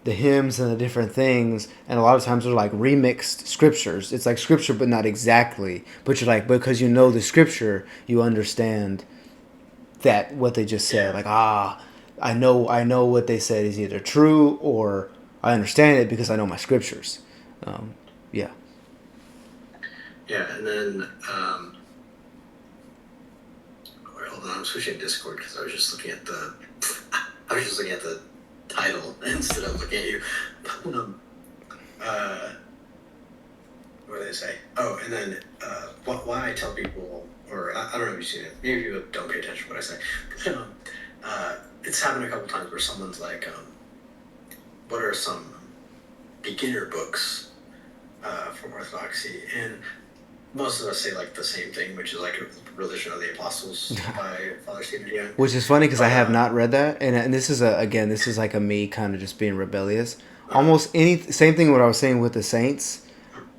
the hymns and the different things, and a lot of times they're like remixed scriptures. It's like scripture but not exactly, but you're like, because you know the scripture, you understand that what they just said, yeah, like I know what they said is either true, or I understand it because I know my scriptures. Yeah. yeah, and then wait, hold on, I'm switching to Discord because I was just looking at the title instead of looking at you. What do they say? Oh, and then why I tell people, or I don't know if you've seen it. Maybe you don't pay attention to what I say. It's happened a couple times where someone's like, "What are some beginner books from Orthodoxy?" And most of us say like the same thing, which is like Religion of the Apostles by Father Stephen Young. Which is funny because I have not read that, and this is this is like a me kind of just being rebellious. Almost same thing what I was saying with the saints,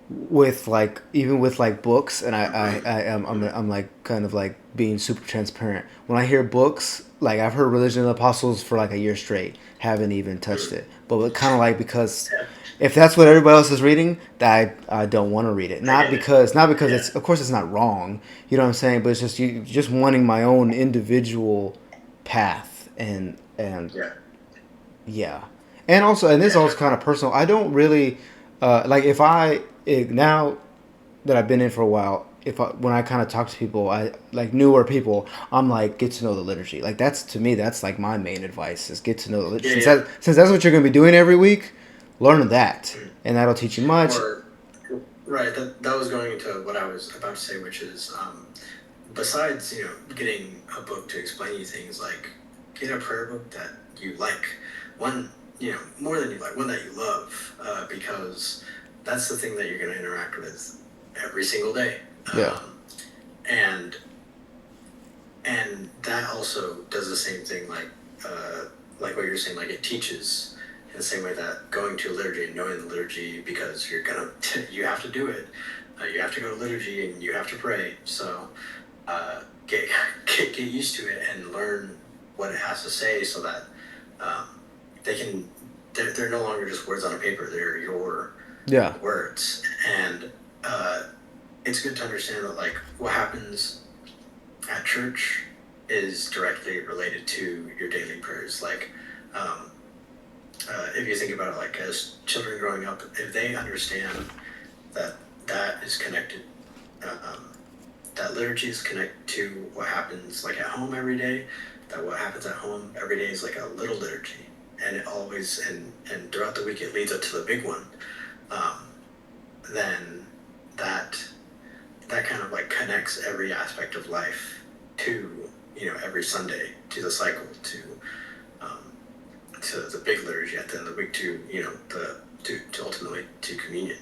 with like even with like books, and I'm like kind of like being super transparent. When I hear books, like I've heard Religion of the Apostles for like a year straight, haven't even touched it, but kind of like because. If that's what everybody else is reading, that I don't want to read it. Not because it's, of course it's not wrong, you know what I'm saying, but it's just just wanting my own individual path and yeah. And also, and this is also kind of personal. I don't really like now that I've been in for a while, when I kind of talk to people, I like newer people, I'm like, get to know the liturgy. Like to me that's like my main advice is get to know the liturgy. Since that's what you're going to be doing every week. Learn that, and that'll teach you much. Right. That was going into what I was about to say, which is besides getting a book to explain you things, like get a prayer book that you like, one more than you like, one that you love, because that's the thing that you're going to interact with every single day. And that also does the same thing, like what you're saying, like it teaches. In the same way that going to a liturgy and knowing the liturgy, because you have to do it. You have to go to liturgy and you have to pray. So get used to it and learn what it has to say, so that they're no longer just words on a paper. They're your words. And it's good to understand that like what happens at church is directly related to your daily prayers. Like. If you think about it, like as children growing up, if they understand that is connected, that liturgy is connected to what happens like at home every day, that what happens at home every day is like a little liturgy, and it always and throughout the week it leads up to the big one, then that kind of like connects every aspect of life to every Sunday, to the cycle, to the big liturgy at the end of the week, to ultimately to communion.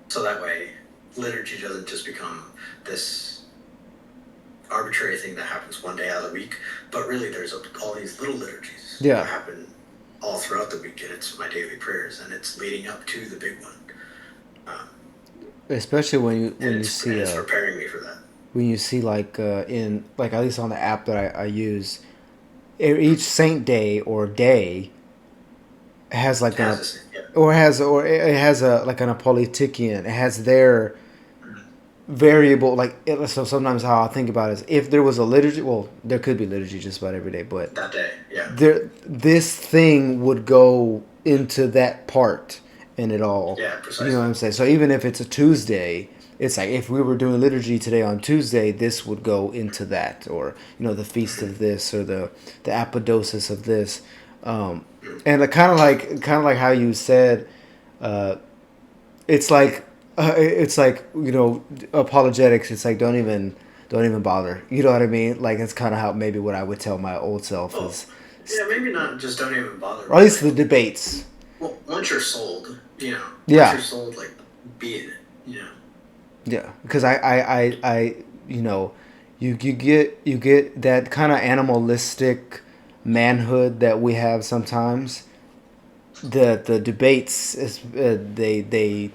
So that way, liturgy doesn't just become this arbitrary thing that happens one day out of the week, but really there's all these little liturgies that happen all throughout the week, and it's my daily prayers, and it's leading up to the big one. Especially when you see it's preparing me for that. When you see like in like at least on the app that I use. Each saint day or day has like it has a like an apolitikian. It has their variable. Like so, sometimes how I think about it is if there was a liturgy. Well, there could be liturgy just about every day, but that day, this thing would go into that part in it all. Yeah, precisely. You know what I'm saying? So even if it's a Tuesday. It's like if we were doing liturgy today on Tuesday, this would go into that, or the feast of this, or the apodosis of this, and kind of like how you said, it's like apologetics. It's like don't even bother. You know what I mean? Like it's kind of how maybe what I would tell my old self is. Yeah, maybe not just don't even bother. Or at least the debates. Well, once you're sold, once you're sold, like be in it, Yeah, because you get that kind of animalistic manhood that we have sometimes. The debates they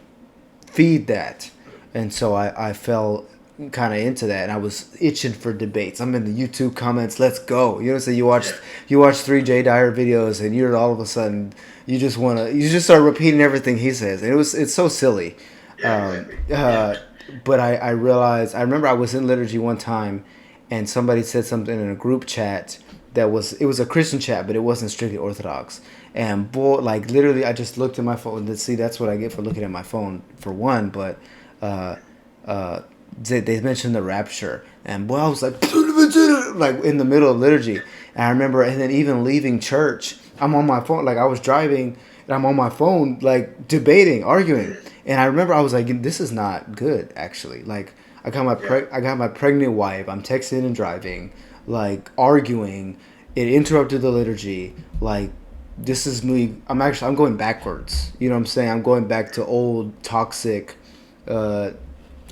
feed that, and so I fell kind of into that, and I was itching for debates. I'm in the YouTube comments. Let's go. So you watch 3 J Dyer videos, and you're all of a sudden you just start repeating everything he says, and it's so silly. But I realized, I remember I was in liturgy one time and somebody said something in a group chat it was a Christian chat, but it wasn't strictly Orthodox. And boy, like literally I just looked at my phone and see, that's what I get for looking at my phone for one, but they mentioned the rapture, and boy, I was like, like in the middle of liturgy. And I remember, and then even leaving church, I'm on my phone, like I was driving, and I'm on my phone, like debating, arguing. And I remember I was like, this is not good, actually. Like I got my pregnant wife. I'm texting and driving, like arguing. It interrupted the liturgy. Like this is me. I'm going backwards. You know what I'm saying? I'm going back to old toxic,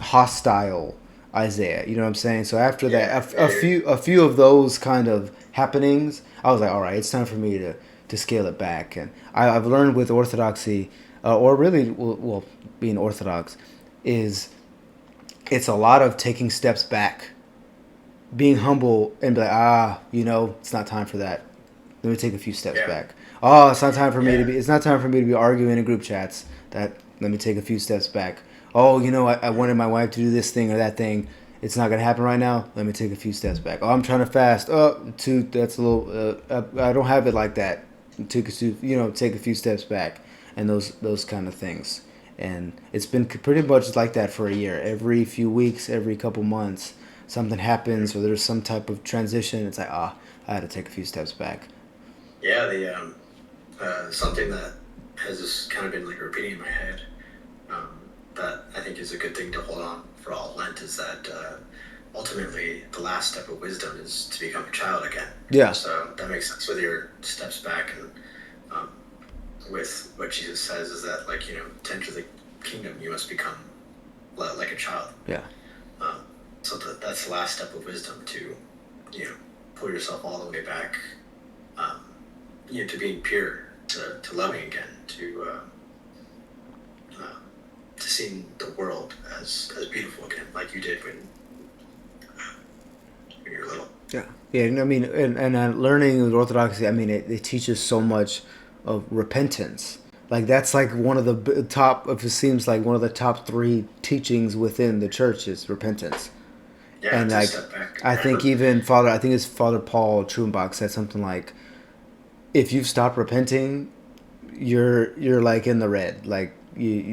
hostile Isaiah. You know what I'm saying? So after that, a few of those kind of happenings, I was like, all right, it's time for me to scale it back. And I've learned with Orthodoxy, or really, well, being Orthodox, is it's a lot of taking steps back, being humble, and be like, it's not time for that. Let me take a few steps back. Oh, it's not time for me to be. It's not time for me to be arguing in group chats. Let me take a few steps back. Oh, I wanted my wife to do this thing or that thing. It's not gonna happen right now. Let me take a few steps back. Oh, I'm trying to fast. That's a little. I don't have it like that. Take a few steps back, and those kind of things. And it's been pretty much like that for a year. Every few weeks, every couple months, something happens or there's some type of transition. It's like, I had to take a few steps back. Yeah, something that has just kind of been like repeating in my head, that I think is a good thing to hold on for all Lent, is that ultimately the last step of wisdom is to become a child again. Yeah. So that makes sense with your steps back, and with what Jesus says is that, like, to enter the kingdom, you must become like a child. Yeah. So that's the last step of wisdom, to pull yourself all the way back, to being pure, to loving again, to seeing the world as beautiful again, like you did when you were little. Yeah. Yeah. I mean, and learning with Orthodoxy, I mean, it teaches so much of repentance. Like that's like one of the top. If it seems like one of the top 3 teachings within the church is repentance. Yeah, and like I think it's Father Paul Trumbach said something like, if you've stopped repenting, you're like in the red, like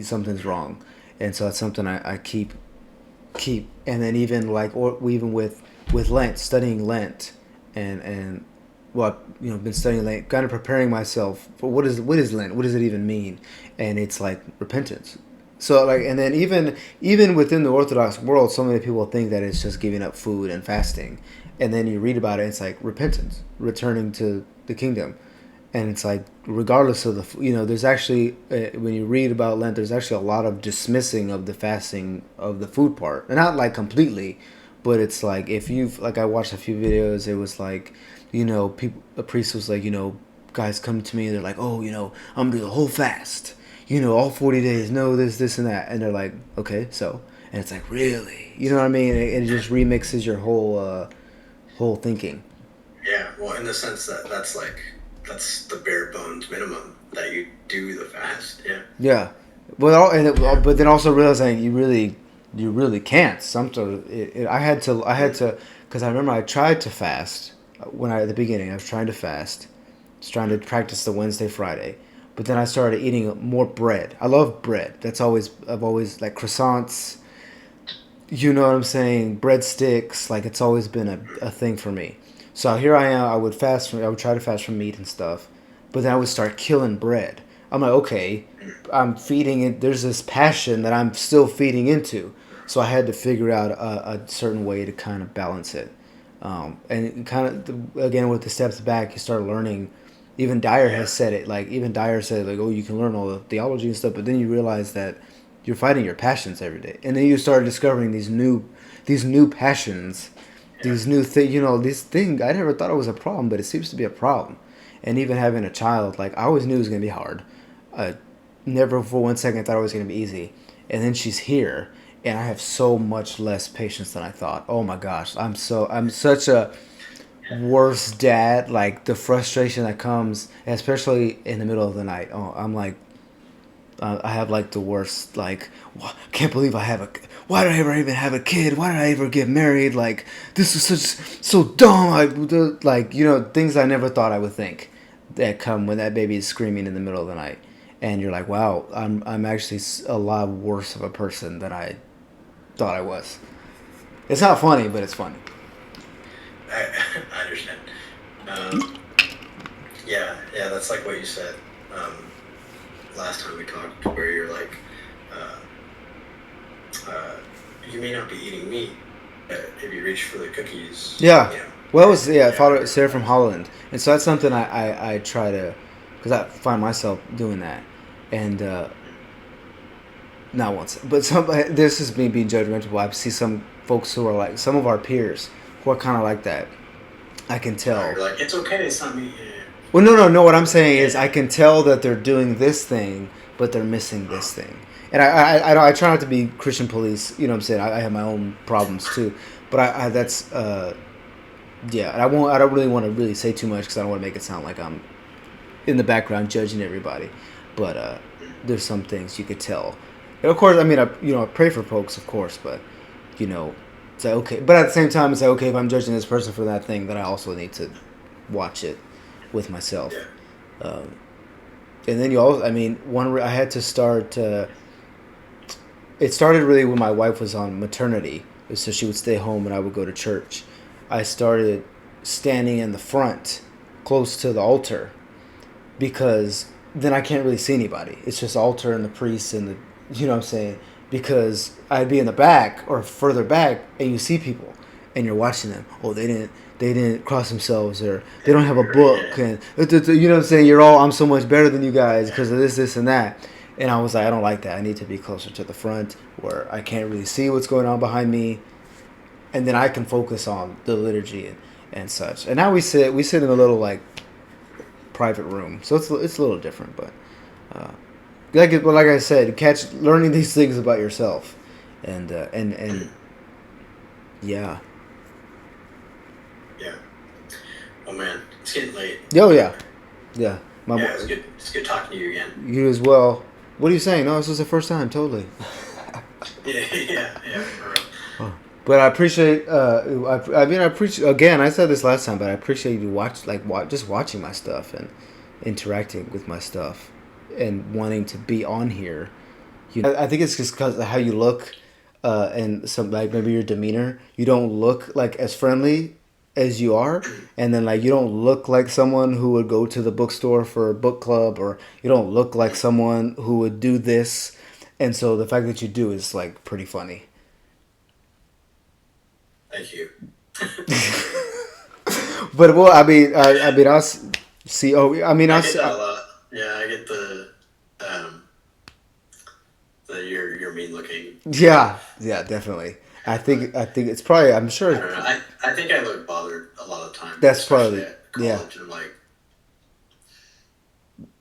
something's wrong. And so it's something I keep, and then even like, or even with Lent, studying Lent, and been studying Lent, kind of preparing myself for what is Lent, what does it even mean, and it's like repentance. So like, and then even within the Orthodox world, so many people think that it's just giving up food and fasting, and then you read about it, it's like repentance, returning to the kingdom. And it's like, regardless of there's actually, when you read about Lent, there's actually a lot of dismissing of the fasting of the food part. And not like completely, but it's like, I watched a few videos, it was like, a priest was like, guys come to me, they're like, oh, I'm gonna do the whole fast, all 40 days, no, this, and that. And they're like, okay, so, and it's like, really? You know what I mean? And it just remixes your whole thinking. Yeah, well, in the sense that that's the bare bones minimum, that you do the fast. Yeah. Yeah, but then also realizing you really can't. I had to, because I remember I tried to fast at the beginning. I was trying to fast, just trying to practice the Wednesday Friday, but then I started eating more bread. I love bread. I've always like croissants. You know what I'm saying? Breadsticks. Like it's always been a thing for me. So here I am. I would try to fast from meat and stuff, but then I would start killing bread. I'm like, okay, I'm feeding it. There's this passion that I'm still feeding into. So I had to figure out a certain way to kind of balance it. And kind of, again, with the steps back, you start learning. Even Dyer has said it. Like, even Dyer said, like, oh, you can learn all the theology and stuff, but then you realize that you're fighting your passions every day. And then you start discovering these new passions. These new things, this thing, I never thought it was a problem, but it seems to be a problem. And even having a child, like, I always knew it was going to be hard. Never for 1 second thought it was going to be easy. And then she's here, and I have so much less patience than I thought. Oh my gosh, I'm such a worse dad. Like, the frustration that comes, especially in the middle of the night. Oh, I'm like, I have like the worst, like, can't believe why did I ever even have a kid? Why did I ever get married? Like, this is so dumb. Things I never thought I would think that come when that baby is screaming in the middle of the night. And you're like, wow, I'm actually a lot worse of a person than I thought I was. It's not funny, but it's funny. I understand. Um, yeah, that's like what you said last time we talked, where you're like, you may not be eating meat, but if you reach for the cookies, Yeah. you know. Well, it was Father Yeah, Sarah from Holland, and so that's something I try to, because I find myself doing that, and not once, but some. This is me being judgmental. I see some folks who are like some of our peers who are kind of like that. I can tell. you're like, it's okay, it's not me. Yeah. Well, no. What I'm saying is, I Yeah. can tell that they're doing this thing, but they're missing this thing. And I try not to be Christian police. You know what I'm saying? I have my own problems too, but that's yeah. And I don't really want to really say too much because I don't want to make it sound like I'm in the background judging everybody. But there's some things you could tell. And of course, I mean, I pray for folks, of course, but you know, it's like, okay. But at the same time, it's like, okay, if I'm judging this person for that thing, then I also need to watch it with myself. Yeah. And then you also, I mean, I had to start. It started really when my wife was on maternity, so she would stay home and I would go to church. I started standing in the front, close to the altar, because then I can't really see anybody. It's just the altar and the priest and the, you know what I'm saying? Because I'd be in the back or further back, and you see people, and you're watching them. Oh, they didn't cross themselves, or they don't have a book, and you know what I'm saying. I'm so much better than you guys because of this, and that. And I was like, I don't like that. I need to be closer to the front where I can't really see what's going on behind me, and then I can focus on the liturgy and such. And now we sit in a little like private room, so it's a little different, but like I said, learning these things about yourself, and yeah. Yeah. Oh man, it's getting late. Oh yeah. It's good talking to you again. You as well. What are you saying? No, this was the first time. Totally. Yeah. For real. But I appreciate. I appreciate. Again, I said this last time, but I appreciate you just watching my stuff and interacting with my stuff and wanting to be on here. I think it's just because of how you look, and some like maybe your demeanor. You don't look like as friendly as you are, and then like you don't look like someone who would go to the bookstore for a book club, or you don't look like someone who would do this, and so the fact that you do is like pretty funny. Thank you. But well, I'll see. Oh, I mean, I I'll get see. that a lot. Yeah, I get the you're mean looking. Yeah, definitely. I think it's probably. I'm sure. I don't know. I think I look bothered a lot of times. That's especially probably at college. I'm like,